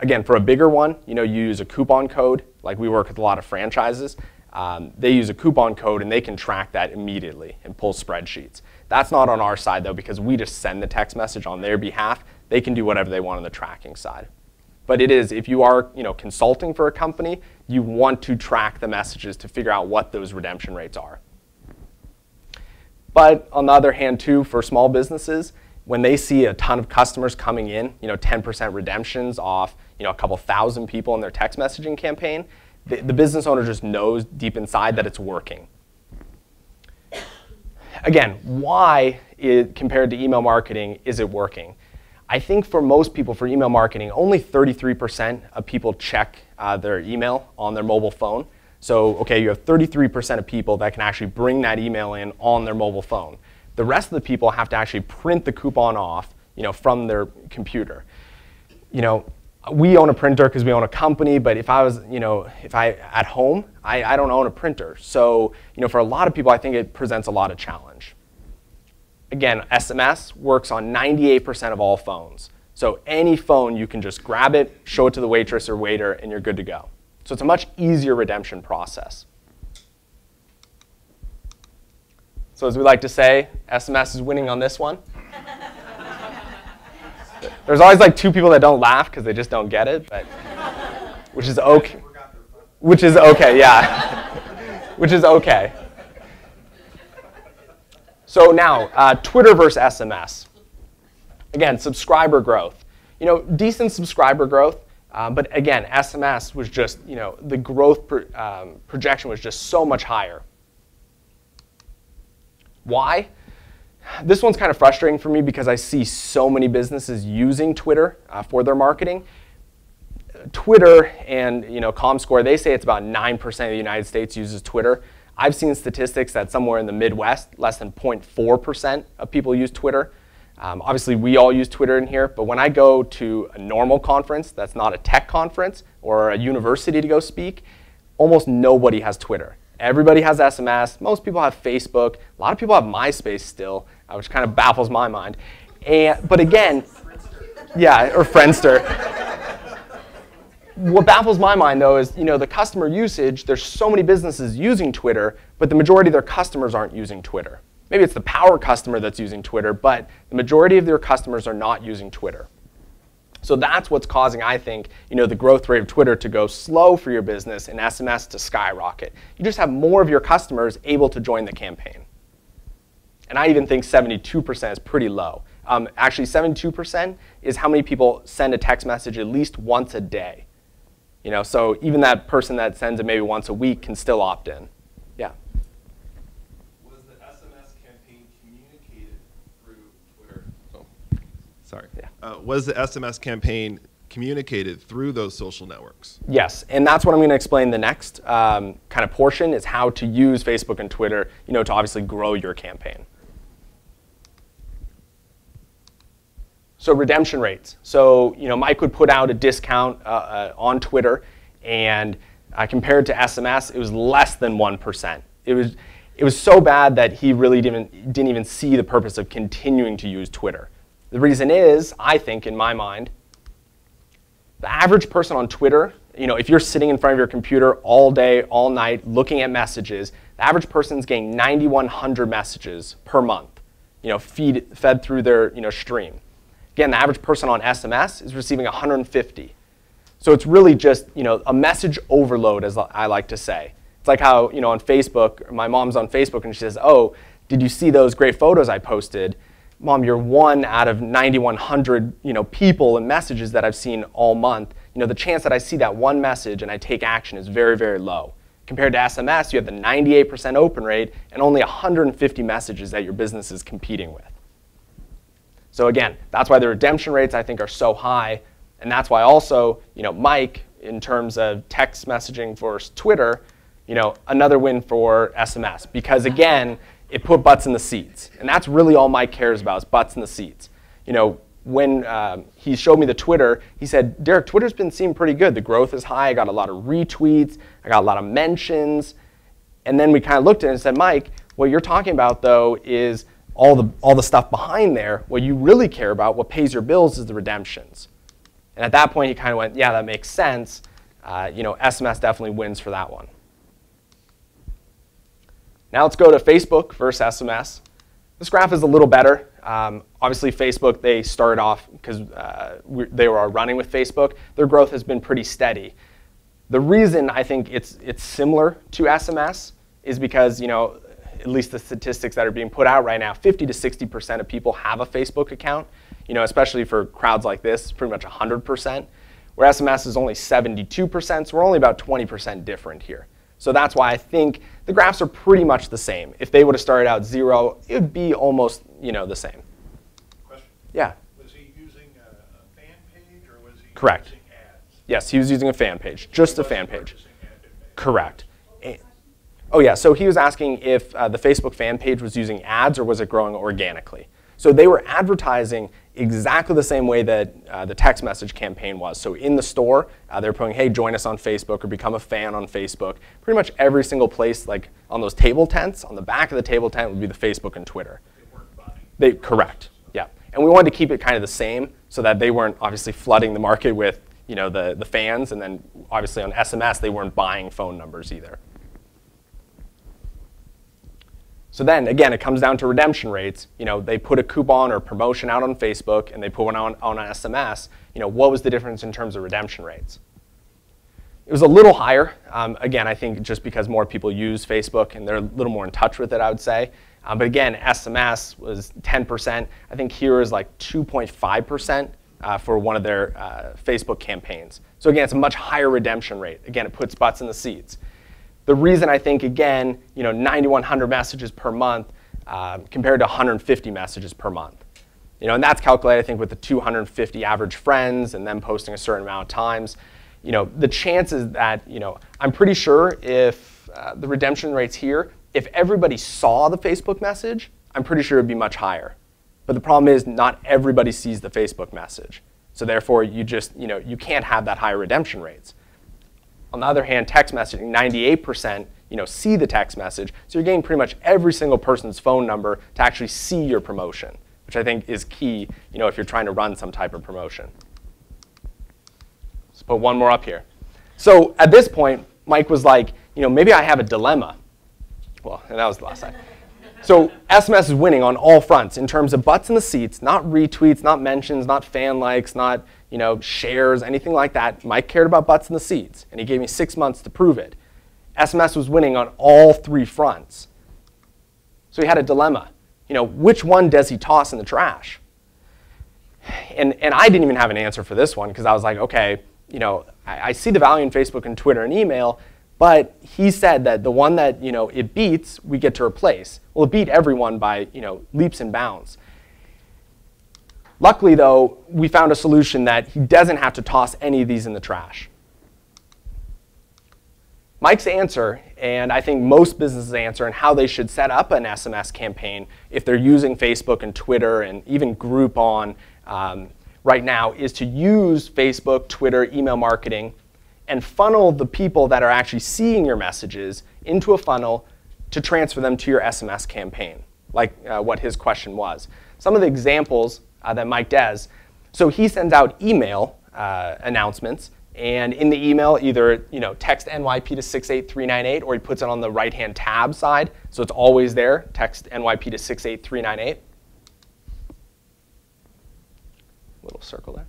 Speaker 1: Again, for a bigger one, you use a coupon code. Like we work with a lot of franchises. They use a coupon code and they can track that immediately and pull spreadsheets. That's not on our side though, because we just send the text message on their behalf. They can do whatever they want on the tracking side. But it is, if you are consulting for a company, you want to track the messages to figure out what those redemption rates are. But on the other hand too, for small businesses, when they see a ton of customers coming in, 10% redemptions off a couple thousand people in their text messaging campaign, the business owner just knows deep inside that it's working. Again, why, compared to email marketing, is it working? I think for most people, for email marketing, only 33% of people check their email on their mobile phone. So, okay, you have 33% of people that can actually bring that email in on their mobile phone. The rest of the people have to actually print the coupon off, from their computer. We own a printer because we own a company, but if I was, at home, I don't own a printer. So, for a lot of people, I think it presents a lot of challenge. Again, SMS works on 98% of all phones. So any phone, you can just grab it, show it to the waitress or waiter, and you're good to go. So it's a much easier redemption process. So as we like to say, SMS is winning on this one. There's always like two people that don't laugh because they just don't get it, but which is okay. Yeah. which is okay. So now, Twitter versus SMS. Again, subscriber growth. Decent subscriber growth, but again, SMS was just, the growth projection was just so much higher. Why? This one's kind of frustrating for me because I see so many businesses using Twitter for their marketing. Twitter and ComScore, they say it's about 9% of the United States uses Twitter. I've seen statistics that somewhere in the Midwest, less than 0.4% of people use Twitter. Obviously, we all use Twitter in here, but when I go to a normal conference that's not a tech conference or a university to go speak, almost nobody has Twitter. Everybody has SMS. Most people have Facebook. A lot of people have MySpace still, which kind of baffles my mind. But again, yeah, or Friendster. What baffles my mind, though, is the customer usage. There's so many businesses using Twitter, but the majority of their customers aren't using Twitter. Maybe it's the power customer that's using Twitter, but the majority of their customers are not using Twitter. So that's what's causing, I think, the growth rate of Twitter to go slow for your business and SMS to skyrocket. You just have more of your customers able to join the campaign. And I even think 72% is pretty low. Actually, 72% is how many people send a text message at least once a day. So even that person that sends it maybe once a week can still opt in. Yeah.
Speaker 3: Was the SMS campaign communicated through Twitter? Oh, sorry.
Speaker 1: Yeah.
Speaker 3: Was the SMS campaign communicated through those social networks?
Speaker 1: Yes, and that's what I'm going to explain the next kind of portion is how to use Facebook and Twitter, to obviously grow your campaign. So redemption rates. So Mike would put out a discount on Twitter, and compared to SMS, it was less than 1%. It was so bad that he really didn't even see the purpose of continuing to use Twitter. The reason is, I think, in my mind, the average person on Twitter, if you're sitting in front of your computer all day, all night, looking at messages, the average person's getting 9,100 messages per month, fed through their stream. Again, the average person on SMS is receiving 150. So it's really just a message overload, as I like to say. It's like how on Facebook, my mom's on Facebook and she says, "Oh, did you see those great photos I posted?" Mom, you're one out of 9,100 people and messages that I've seen all month. The chance that I see that one message and I take action is very, very low. Compared to SMS, you have the 98% open rate and only 150 messages that your business is competing with. So again, that's why the redemption rates I think are so high, and that's why also Mike, in terms of text messaging for Twitter, another win for SMS because again, it put butts in the seats, and that's really all Mike cares about is butts in the seats. When he showed me the Twitter, he said, "Derek, Twitter's been seeming pretty good. The growth is high. I got a lot of retweets. I got a lot of mentions." And then we kind of looked at it and said, "Mike, what you're talking about though is all the stuff behind there. What you really care about, what pays your bills, is the redemptions." And at that point, he kind of went, "Yeah, that makes sense. SMS definitely wins for that one." Now let's go to Facebook versus SMS. This graph is a little better. Obviously, Facebook, they started off because they were running with Facebook. Their growth has been pretty steady. The reason I think it's similar to SMS is because at least the statistics that are being put out right now, 50 to 60% of people have a Facebook account. Especially for crowds like this, pretty much 100%. Where SMS is only 72%, so we're only about 20% different here. So that's why I think the graphs are pretty much the same. If they would have started out 0, it would be almost the same.
Speaker 3: Question.
Speaker 1: Yeah.
Speaker 3: Was he using a fan page or was he
Speaker 1: Correct.
Speaker 3: using ads?
Speaker 1: Yes, he was using a fan page, just
Speaker 3: He
Speaker 1: a fan
Speaker 3: wasn't
Speaker 1: page.
Speaker 3: purchasing ad.
Speaker 1: Correct. Oh yeah, so he was asking if the Facebook fan page was using ads or was it growing organically. So they were advertising exactly the same way that the text message campaign was. So in the store, they were putting, "Hey, join us on Facebook," or "Become a fan on Facebook." Pretty much every single place, like on those table tents, on the back of the table tent would be the Facebook and Twitter.
Speaker 3: They weren't buying.
Speaker 1: Correct, yeah. And we wanted to keep it kind of the same so that they weren't obviously flooding the market with the fans, and then obviously on SMS, they weren't buying phone numbers either. So then, again, it comes down to redemption rates. They put a coupon or promotion out on Facebook, and they put one on SMS. What was the difference in terms of redemption rates? It was a little higher. Again, I think just because more people use Facebook and they're a little more in touch with it, I would say. But again, SMS was 10%. I think here is like 2.5% for one of their Facebook campaigns. So again, it's a much higher redemption rate. Again, it puts butts in the seats. The reason I think, again, 9,100 messages per month compared to 150 messages per month. And that's calculated, I think, with the 250 average friends and them posting a certain amount of times. The chances that, I'm pretty sure if the redemption rates here, if everybody saw the Facebook message, I'm pretty sure it'd be much higher. But the problem is not everybody sees the Facebook message. So therefore, you just, you can't have that high redemption rates. On the other hand, text messaging, 98%, see the text message. So you're getting pretty much every single person's phone number to actually see your promotion, which I think is key, if you're trying to run some type of promotion. Let's put one more up here. So at this point, Mike was like, maybe I have a dilemma. Well, and that was the last time. So SMS is winning on all fronts in terms of butts in the seats, not retweets, not mentions, not fan likes, not shares, anything like that. Mike cared about butts in the seats, and he gave me 6 months to prove it. SMS was winning on all 3 fronts. So he had a dilemma. Which one does he toss in the trash? And I didn't even have an answer for this one because I was like, okay, I see the value in Facebook and Twitter and email, but he said that the one that it beats, we get to replace. Well, it beat everyone by leaps and bounds. Luckily, though, we found a solution that he doesn't have to toss any of these in the trash. Mike's answer, and I think most businesses' answer, and how they should set up an SMS campaign if they're using Facebook and Twitter and even Groupon right now, is to use Facebook, Twitter, email marketing, and funnel the people that are actually seeing your messages into a funnel to transfer them to your SMS campaign, like what his question was. Some of the examples that Mike does, so he sends out email announcements, and in the email, either text NYP to 68398, or he puts it on the right-hand tab side, so it's always there, text NYP to 68398. Little circle there.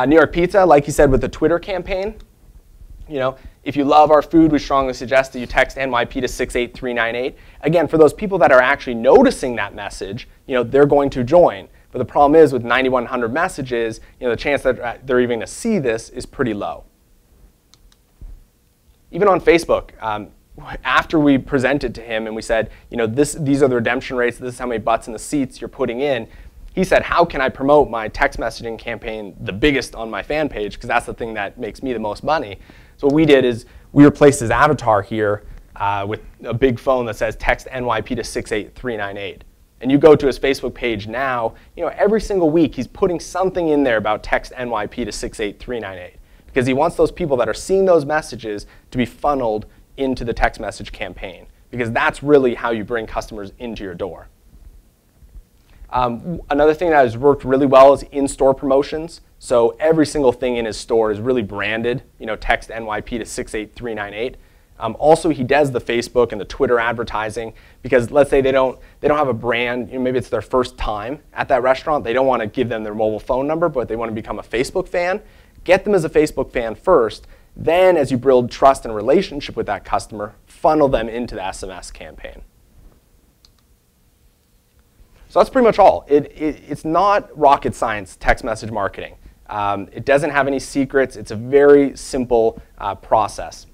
Speaker 1: New York Pizza, like he said with the Twitter campaign, if you love our food, we strongly suggest that you text NYP to 68398. Again, for those people that are actually noticing that message, they're going to join. But the problem is with 9,100 messages, the chance that they're even going to see this is pretty low. Even on Facebook, after we presented to him and we said, these are the redemption rates, this is how many butts in the seats you're putting in, he said, how can I promote my text messaging campaign the biggest on my fan page? Because that's the thing that makes me the most money. So what we did is we replaced his avatar here with a big phone that says text NYP to 68398. And you go to his Facebook page now, every single week he's putting something in there about text NYP to 68398. Because he wants those people that are seeing those messages to be funneled into the text message campaign. Because that's really how you bring customers into your door. Another thing that has worked really well is in-store promotions. So every single thing in his store is really branded, text NYP to 68398. Also, he does the Facebook and the Twitter advertising because let's say they don't have a brand, maybe it's their first time at that restaurant. They don't want to give them their mobile phone number, but they want to become a Facebook fan. Get them as a Facebook fan first. Then, as you build trust and relationship with that customer, funnel them into the SMS campaign. So that's pretty much all. It's not rocket science, text message marketing. It doesn't have any secrets. It's a very simple process.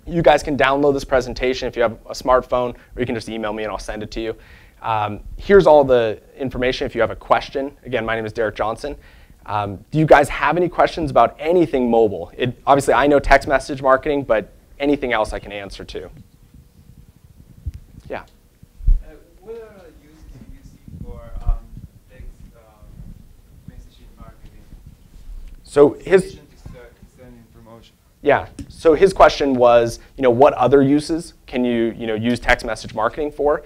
Speaker 1: You guys can download this presentation if you have a smartphone, or you can just email me and I'll send it to you. Here's all the information if you have a question. Again, my name is Derek Johnson. Do you guys have any questions about anything mobile? Obviously, I know text message marketing, but anything else I can answer to. Yeah.
Speaker 4: What are the uses you see for text messaging marketing?
Speaker 1: So his. Yeah. So his question was, what other uses can you, use text message marketing for?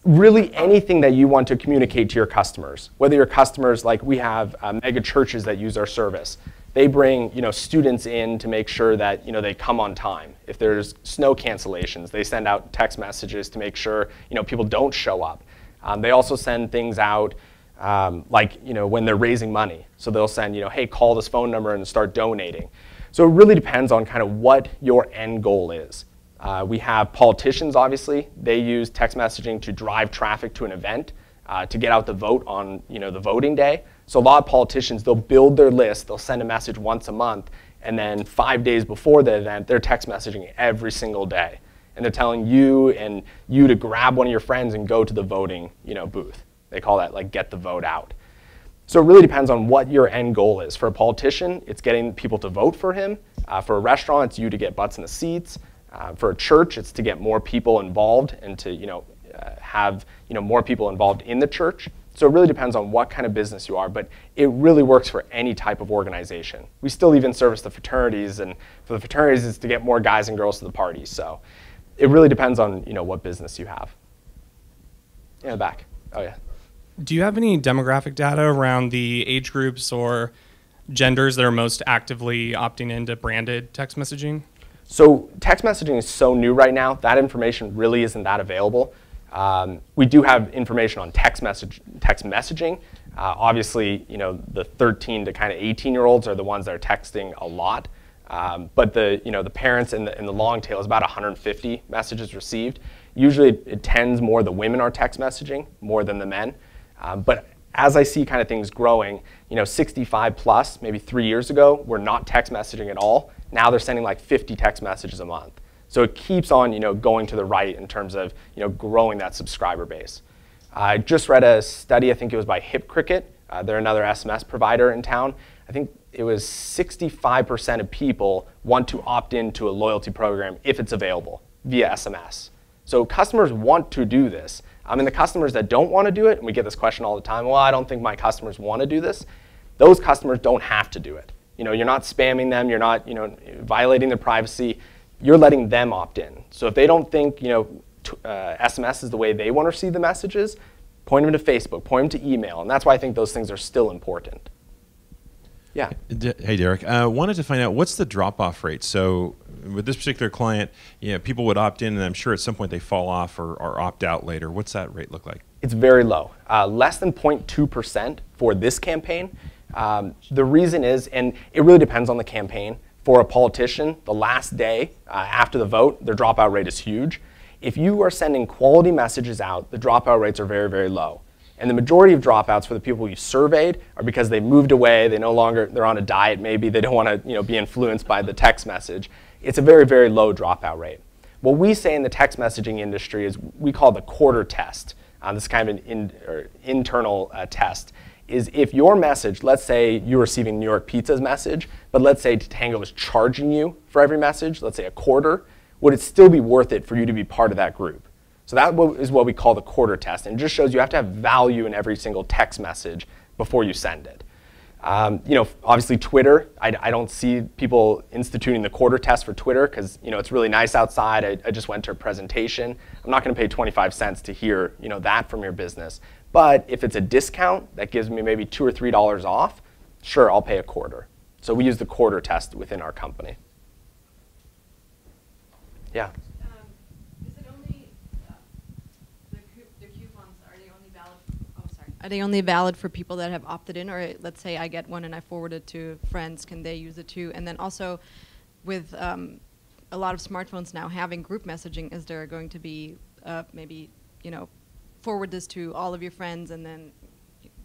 Speaker 1: Really anything that you want to communicate to your customers. Whether your customers, like we have mega churches that use our service. They bring, students in to make sure that, they come on time. If there's snow cancellations, they send out text messages to make sure, people don't show up. They also send things out like when they're raising money. So they'll send, hey, call this phone number and start donating. So it really depends on kind of what your end goal is. We have politicians, obviously. They use text messaging to drive traffic to an event, to get out the vote on the voting day. So a lot of politicians, they'll build their list, they'll send a message once a month, and then 5 days before the event, they're text messaging every single day. And they're telling you to grab one of your friends and go to the voting booth. They call that like get the vote out. So it really depends on what your end goal is. For a politician, it's getting people to vote for him. For a restaurant, it's you to get butts in the seats. For a church, it's to get more people involved and to have more people involved in the church. So it really depends on what kind of business you are, but it really works for any type of organization. We still even service the fraternities, and for the fraternities, it's to get more guys and girls to the parties. So it really depends on what business you have. In the back. Oh yeah.
Speaker 7: Do you have any demographic data around the age groups or genders that are most actively opting into branded text messaging?
Speaker 1: So text messaging is so new right now, that information really isn't that available. We do have information on text messaging. Obviously, the 13 to kind of 18-year-olds are the ones that are texting a lot. But the parents in the long tail is about 150 messages received. Usually it tends more the women are text messaging more than the men. But as I see kind of things growing, 65 plus, maybe 3 years ago, were not text messaging at all. Now they're sending like 50 text messages a month. So it keeps on going to the right in terms of growing that subscriber base. I just read a study, I think it was by Hip Cricket. They're another SMS provider in town. I think it was 65% of people want to opt into a loyalty program if it's available via SMS. So customers want to do this. I mean, the customers that don't want to do it, and we get this question all the time, well, I don't think my customers want to do this. Those customers don't have to do it. You're not spamming them, you're not violating their privacy. You're letting them opt in. So if they don't think SMS is the way they want to receive the messages, point them to Facebook, point them to email, and that's why I think those things are still important. Yeah.
Speaker 8: Hey, Derek. I wanted to find out what's the drop-off rate. So with this particular client, people would opt in, and I'm sure at some point they fall off or opt out later. What's that rate look like?
Speaker 1: It's very low, less than 0.2% for this campaign. The reason is, and it really depends on the campaign. For a politician, the last day after the vote, their dropout rate is huge. If you are sending quality messages out, the dropout rates are very, very low. And the majority of dropouts for the people you surveyed are because they moved away, they're on a diet maybe, they don't want to be influenced by the text message. It's a very, very low dropout rate. What we say in the text messaging industry is we call the quarter test. This is kind of an internal test. Is if your message, let's say you're receiving New York Pizza's message, but let's say Tango is charging you for every message, let's say a quarter, would it still be worth it for you to be part of that group? So that is what we call the quarter test, and it just shows you have to have value in every single text message before you send it. Obviously Twitter, I don't see people instituting the quarter test for Twitter because it's really nice outside. I just went to a presentation. I'm not going to pay 25 cents to hear that from your business. But if it's a discount that gives me maybe $2 or $3 off, sure, I'll pay a quarter. So we use the quarter test within our company. Yeah.
Speaker 9: Is it only the coupons? Are they only valid? Oh, sorry. Are they only valid for people that have opted in, or let's say I get one and I forward it to friends? Can they use it too? And then also, with a lot of smartphones now having group messaging, is there going to be maybe forward this to all of your friends, and then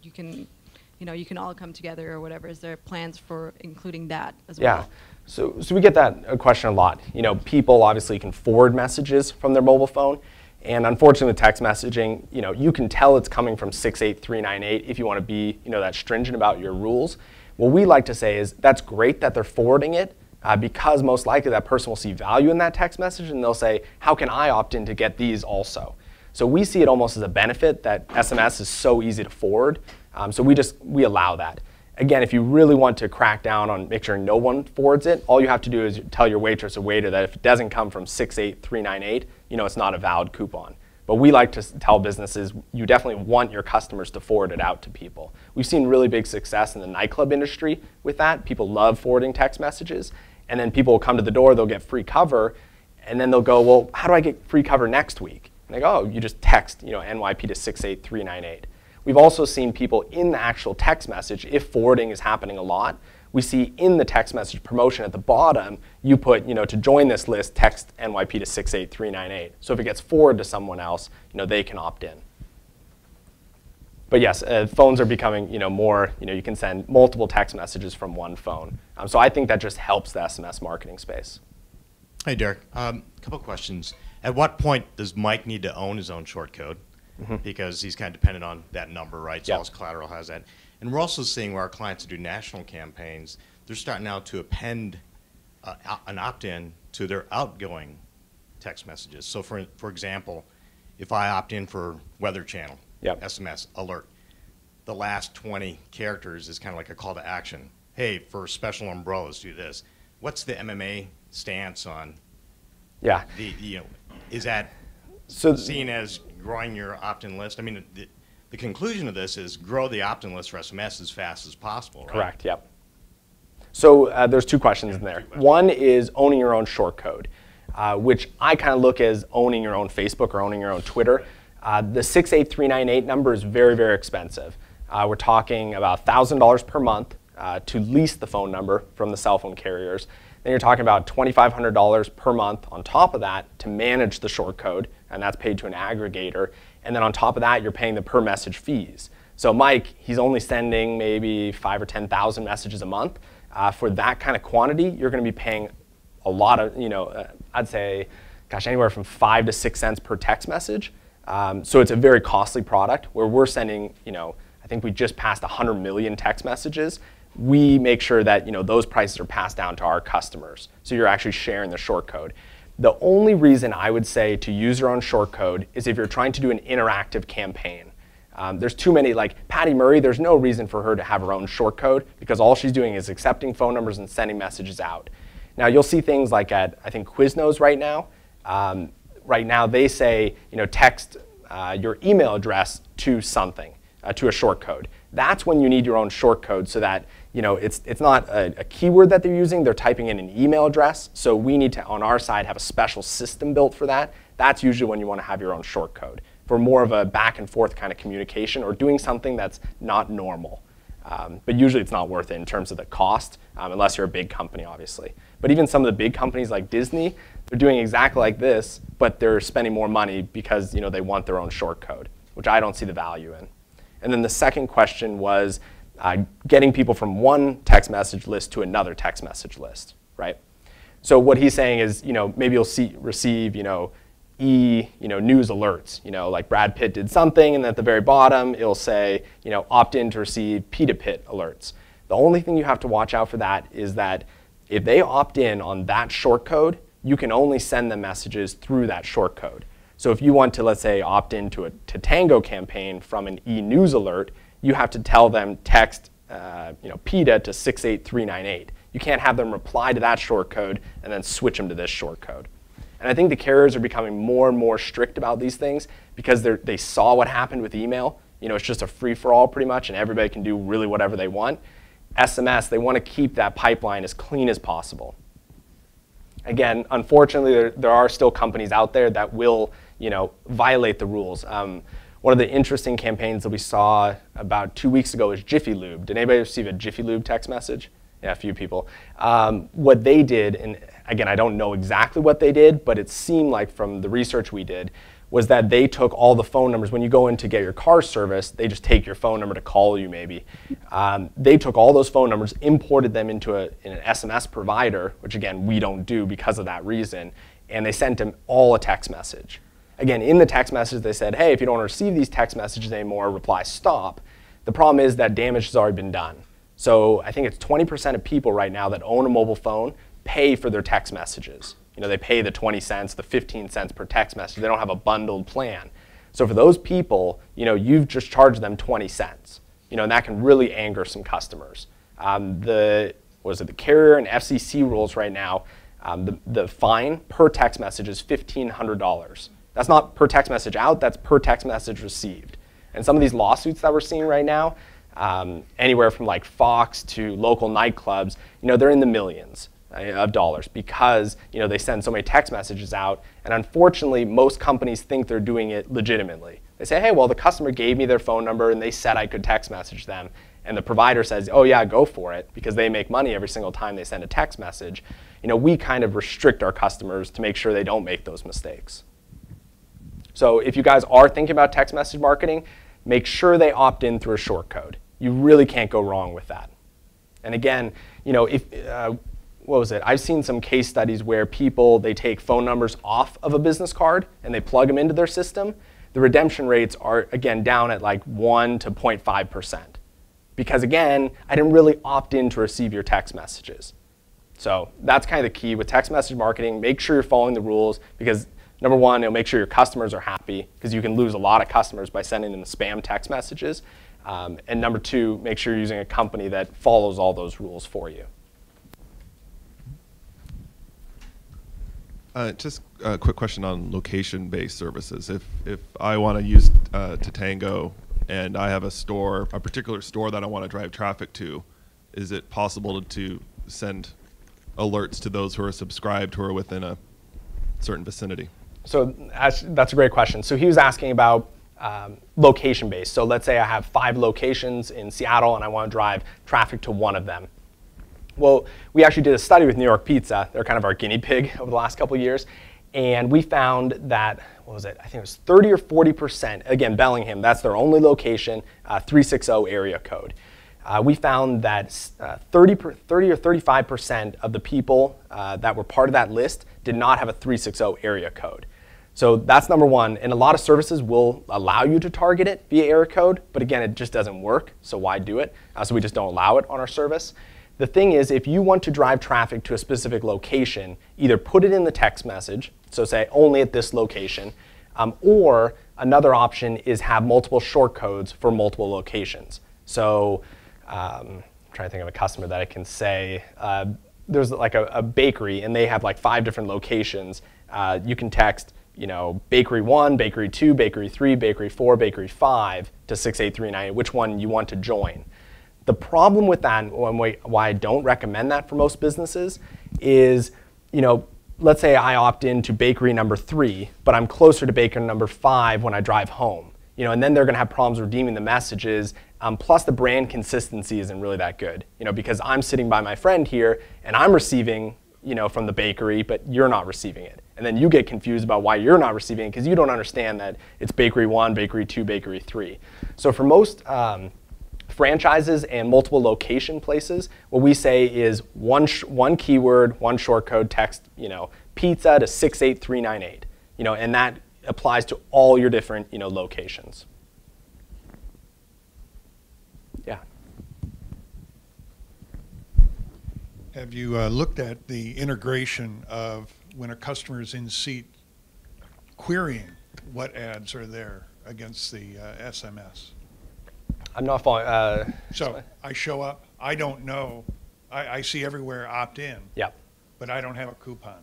Speaker 9: you can all come together or whatever? Is there plans for including that as well?
Speaker 1: Yeah. So we get that question a lot. People obviously can forward messages from their mobile phone, and unfortunately with text messaging, you can tell it's coming from 68398 if you want to be that stringent about your rules. What we like to say is that's great that they're forwarding it because most likely that person will see value in that text message, and they'll say, how can I opt in to get these also? So we see it almost as a benefit that SMS is so easy to forward. So we allow that. Again, if you really want to crack down on make sure no one forwards it, all you have to do is tell your waitress or waiter that if it doesn't come from 68398, it's not a valid coupon. But we like to tell businesses you definitely want your customers to forward it out to people. We've seen really big success in the nightclub industry with that. People love forwarding text messages. And then people will come to the door, they'll get free cover, and then they'll go, well, how do I get free cover next week? And they go, oh, you just text NYP to 68398. we've also seen people in the actual text message, if forwarding is happening a lot, we see in the text message promotion at the bottom, you put, to join this list, text NYP to 68398. So if it gets forwarded to someone else, they can opt in. But yes, phones are becoming, more, you can send multiple text messages from one phone. So I think that just helps the SMS marketing space.
Speaker 10: Hey, Derek. Couple questions. At what point does Mike need to own his own short code? Because he's kind of dependent on that number, right? So all his collateral has that. And we're also seeing where our clients do national campaigns, they're starting now to append an opt-in to their outgoing text messages. So for example, if I opt in for Weather Channel, SMS alert, the last 20 characters is kind of like a call to action. Hey, for special umbrellas, do this. What's the MMA stance on is that seen as growing your opt-in list? I mean, the conclusion of this is grow the opt-in list for SMS as fast as possible, right?
Speaker 1: Correct, yep. So there's two questions in there. One is owning your own short code, which I kind of look as owning your own Facebook or owning your own Twitter. The 68398 number is very, very expensive. We're talking about $1,000 per month to lease the phone number from the cell phone carriers. Then you're talking about $2,500 per month on top of that to manage the short code, and that's paid to an aggregator. And then on top of that, you're paying the per message fees. So Mike, he's only sending maybe 5,000 or 10,000 messages a month. For that kind of quantity, you're going to be paying a lot of, I'd say, gosh, anywhere from 5 to 6 cents per text message. So it's a very costly product where we're sending, I think we just passed 100 million text messages. We make sure that those prices are passed down to our customers. So you're actually sharing the short code. The only reason I would say to use your own short code is if you're trying to do an interactive campaign. There's too many, like Patty Murray, there's no reason for her to have her own short code because all she's doing is accepting phone numbers and sending messages out. Now you'll see things like at, I think, Quiznos right now. Right now they say, text your email address to something, to a short code. That's when you need your own short code so that it's not a keyword that they're using, they're typing in an email address. So we need to, on our side, have a special system built for that. That's usually when you want to have your own short code for more of a back and forth kind of communication or doing something that's not normal. But usually it's not worth it in terms of the cost, unless you're a big company, obviously. But even some of the big companies like Disney, they're doing exactly like this, but they're spending more money because they want their own short code, which I don't see the value in. And then the second question was getting people from one text message list to another text message list, right? So what he's saying is, maybe you'll receive, news alerts, like Brad Pitt did something, and at the very bottom it'll say, opt in to receive Peter Pitt alerts. The only thing you have to watch out for that is that if they opt in on that short code, you can only send them messages through that short code. So if you want to, let's say, opt into a Tango campaign from an e-news alert, you have to tell them text PETA to 68398. You can't have them reply to that short code and then switch them to this short code. And I think the carriers are becoming more and more strict about these things because they saw what happened with email. It's just a free-for-all pretty much, and everybody can do really whatever they want. SMS, they want to keep that pipeline as clean as possible. Again, unfortunately, there are still companies out there that will violate the rules. One of the interesting campaigns that we saw about 2 weeks ago is Jiffy Lube. Did anybody receive a Jiffy Lube text message? Yeah, a few people. What they did, and again, I don't know exactly what they did, but it seemed like from the research we did, was that they took all the phone numbers. When you go in to get your car serviced, they just take your phone number to call you maybe. They took all those phone numbers, imported them into an SMS provider, which again, we don't do because of that reason, and they sent them all a text message. Again, in the text message, they said, hey, if you don't receive these text messages anymore, reply stop. The problem is that damage has already been done. So I think it's 20% of people right now that own a mobile phone pay for their text messages. They pay the 20 cents, the 15 cents per text message. They don't have a bundled plan. So for those people, you've just charged them 20 cents. And that can really anger some customers. The carrier and FCC rules right now, the fine per text message is $1,500. That's not per text message out, that's per text message received. And some of these lawsuits that we're seeing right now, anywhere from like Fox to local nightclubs, they're in the millions. of dollars because they send so many text messages out. And unfortunately, most companies think they're doing it legitimately. They say, hey, well, the customer gave me their phone number and they said I could text message them. And the provider says, oh yeah, go for it, because they make money every single time they send a text message. We kind of restrict our customers to make sure they don't make those mistakes. So if you guys are thinking about text message marketing, make sure they opt in through a short code. You really can't go wrong with that. And again, what was it? I've seen some case studies where they take phone numbers off of a business card and they plug them into their system. The redemption rates are, again, down at like 1 to 0.5%. Because again, I didn't really opt in to receive your text messages. So that's kind of the key with text message marketing. Make sure you're following the rules, because number one, it'll make sure your customers are happy, because you can lose a lot of customers by sending them spam text messages. And number two, make sure you're using a company that follows all those rules for you.
Speaker 11: Just a quick question on location-based services. If I want to use Tatango and I have a particular store that I want to drive traffic to, is it possible to send alerts to those who are subscribed who are within a certain vicinity?
Speaker 1: So that's a great question. So he was asking about location-based. So let's say I have 5 locations in Seattle and I want to drive traffic to one of them. Well, we actually did a study with New York Pizza. They're kind of our guinea pig over the last couple of years. And we found that, what was it? I think it was 30 or 40%. Again, Bellingham, that's their only location, 360 area code. We found that 30 or 35% of the people that were part of that list did not have a 360 area code. So that's number one. And a lot of services will allow you to target it via area code, but again, it just doesn't work. So why do it? So we just don't allow it on our service. The thing is, if you want to drive traffic to a specific location, either put it in the text message, so say only at this location, or another option is have multiple short codes for multiple locations. So I'm trying to think of a customer that I can say, there's like a bakery and they have like 5 different locations. You can text, bakery 1, bakery 2, bakery 3, bakery 4, bakery 5 to 68398, which one you want to join. The problem with that, and why I don't recommend that for most businesses, is, let's say I opt into bakery number 3, but I'm closer to bakery number 5 when I drive home. And then they're going to have problems redeeming the messages. Plus, the brand consistency isn't really that good. Because I'm sitting by my friend here and I'm receiving, from the bakery, but you're not receiving it. And then you get confused about why you're not receiving it because you don't understand that it's bakery 1, bakery 2, bakery 3. So for most franchises and multiple location places, what we say is one keyword, one short code text, pizza to 68398, and that applies to all your different, locations. Yeah.
Speaker 12: Have you looked at the integration of when a customer is in seat querying what ads are there against the SMS?
Speaker 1: I'm not following.
Speaker 12: So I show up, I don't know, I see everywhere opt in,
Speaker 1: Yep.
Speaker 12: but I don't have a coupon.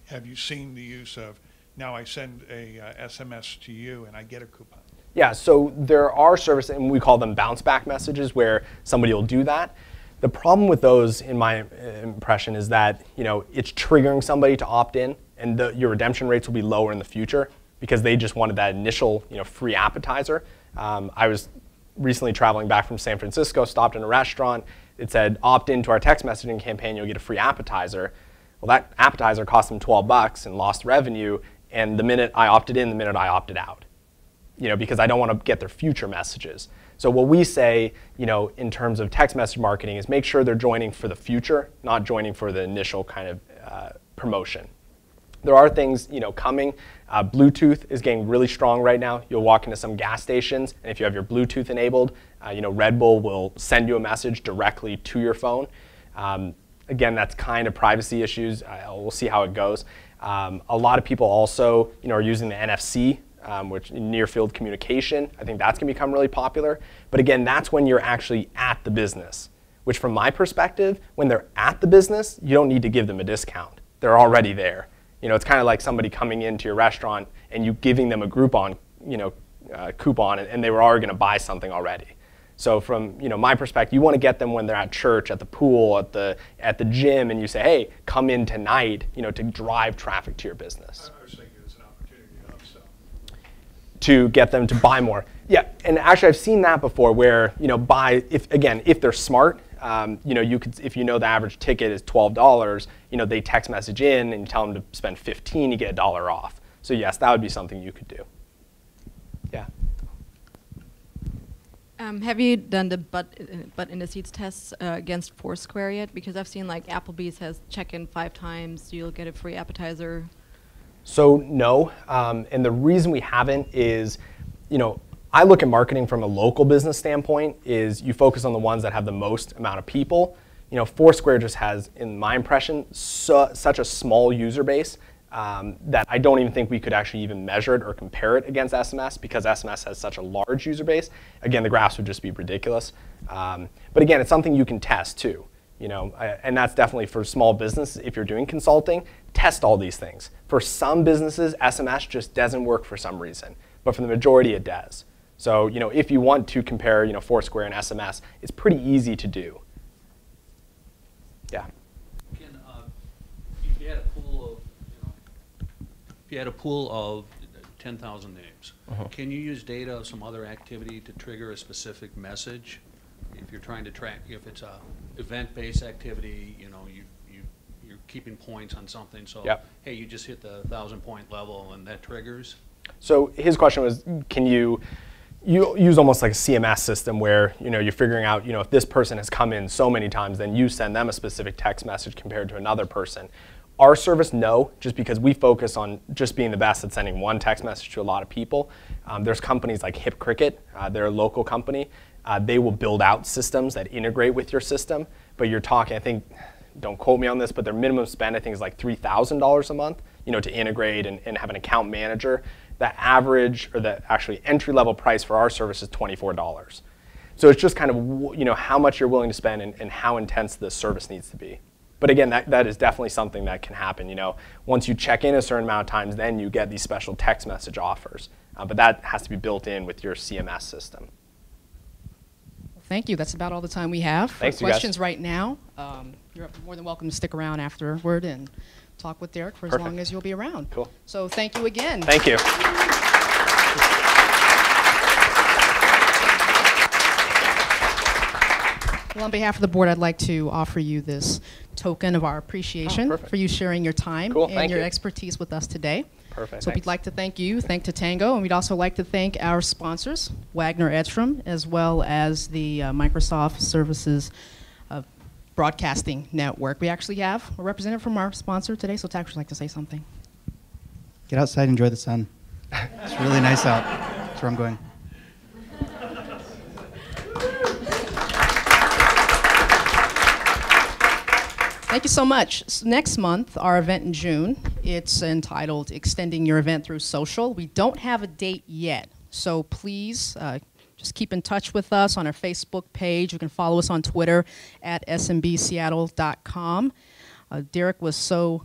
Speaker 12: Have you seen the use of, now I send a SMS to you and I get a coupon?
Speaker 1: Yeah, so there are services, and we call them bounce back messages, where somebody will do that. The problem with those, in my impression, is that it's triggering somebody to opt in, and your redemption rates will be lower in the future because they just wanted that initial free appetizer. I was recently traveling back from San Francisco, stopped in a restaurant. It said, opt into our text messaging campaign, you'll get a free appetizer. Well, that appetizer cost them $12 and lost revenue, and the minute I opted in, the minute I opted out, because I don't want to get their future messages. So what we say, in terms of text message marketing is make sure they're joining for the future, not joining for the initial kind of promotion. There are things, coming. Bluetooth is getting really strong right now. You'll walk into some gas stations, and if you have your Bluetooth enabled, Red Bull will send you a message directly to your phone. Again, that's kind of privacy issues. We'll see how it goes. A lot of people also, are using the NFC, which near field communication. I think that's going to become really popular. But again, that's when you're actually at the business, which from my perspective, when they're at the business, you don't need to give them a discount. They're already there. It's kind of like somebody coming into your restaurant and you giving them a Groupon, coupon, and they were already going to buy something already. So from my perspective, you want to get them when they're at church, at the pool, at the gym, and you say, hey, come in tonight, to drive traffic to your business.
Speaker 12: I was thinking it's an opportunity to upsell.
Speaker 1: To get them to buy more. Yeah, and actually I've seen that before where, if they're smart, if the average ticket is $12, they text message in and you tell them to spend $15, you get $1 off. So yes, that would be something you could do. Yeah.
Speaker 9: Have you done the butt in the seats tests against Foursquare yet? Because I've seen like Applebee's has check-in 5 times, you'll get a free appetizer.
Speaker 1: So no, and the reason we haven't is, I look at marketing from a local business standpoint is you focus on the ones that have the most amount of people. Foursquare just has, in my impression, such a small user base that I don't even think we could actually even measure it or compare it against SMS because SMS has such a large user base. Again, the graphs would just be ridiculous. But again, it's something you can test too. And that's definitely for small business. If you're doing consulting, test all these things. For some businesses, SMS just doesn't work for some reason, but for the majority, it does. So, if you want to compare, Foursquare and SMS, it's pretty easy to do. Yeah.
Speaker 5: Ken, if you had a pool of 10,000 names, can you use data of some other activity to trigger a specific message? If you're trying to track, if it's a event-based activity, you're keeping points on something. So, hey, you just hit the 1,000-point level, and that triggers.
Speaker 1: So his question was, can you use almost like a CMS system where you're figuring out if this person has come in so many times, then you send them a specific text message compared to another person. Our service, no, just because we focus on just being the best at sending one text message to a lot of people. There's companies like Hip Cricket, they're a local company. They will build out systems that integrate with your system, but you're talking, I think, don't quote me on this, but their minimum spend I think is like $3,000 a month, to integrate and have an account manager. The average, or the actually entry-level price for our service is $24. So it's just kind of how much you're willing to spend and how intense the service needs to be. But again, that is definitely something that can happen. Once you check in a certain amount of times, then you get these special text message offers. But that has to be built in with your CMS system.
Speaker 13: Thank you. That's about all the time we have for
Speaker 1: Thanks,
Speaker 13: questions right now. You're more than welcome to stick around afterward and talk with Derek for as long as you'll be around.
Speaker 1: Cool.
Speaker 13: So thank you again.
Speaker 1: Thank you.
Speaker 13: Well, on behalf of the board, I'd like to offer you this token of our appreciation for you sharing your time and your expertise with us today.
Speaker 1: Perfect.
Speaker 13: So we'd like to thank Tatango, and we'd also like to thank our sponsors, Wagner Edstrom, as well as the Microsoft Services Broadcasting Network. We actually have a representative from our sponsor today, so Tax would like to say something.
Speaker 14: Get outside, enjoy the sun. It's really nice out. That's where I'm going.
Speaker 13: Thank you so much. So next month, our event in June, it's entitled Extending Your Event Through Social. We don't have a date yet, so please just keep in touch with us on our Facebook page. You can follow us on Twitter at smbseattle.com. Derek was so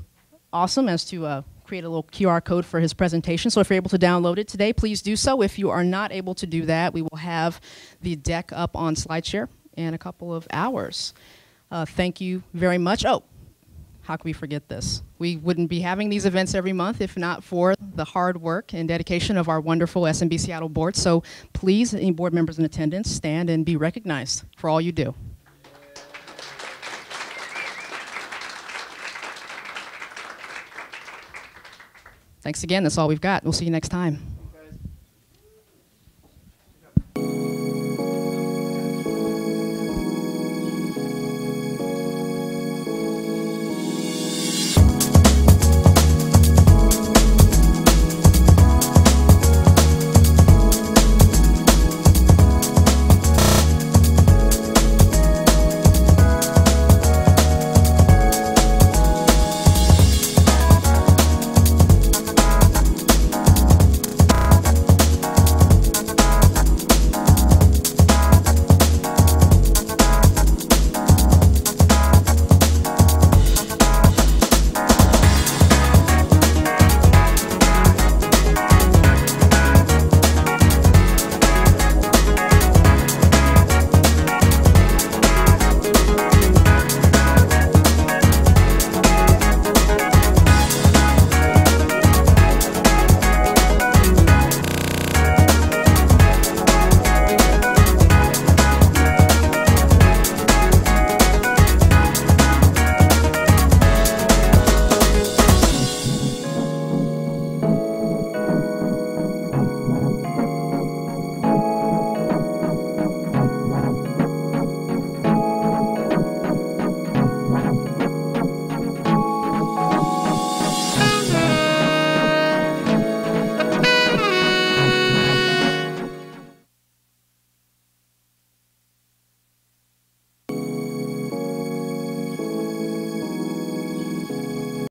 Speaker 13: awesome as to create a little QR code for his presentation, so if you're able to download it today, please do so. If you are not able to do that, we will have the deck up on SlideShare in a couple of hours. Thank you very much. Oh, how could we forget this? We wouldn't be having these events every month if not for the hard work and dedication of our wonderful SMB Seattle board. So please, any board members in attendance, stand and be recognized for all you do. Thanks again. That's all we've got. We'll see you next time.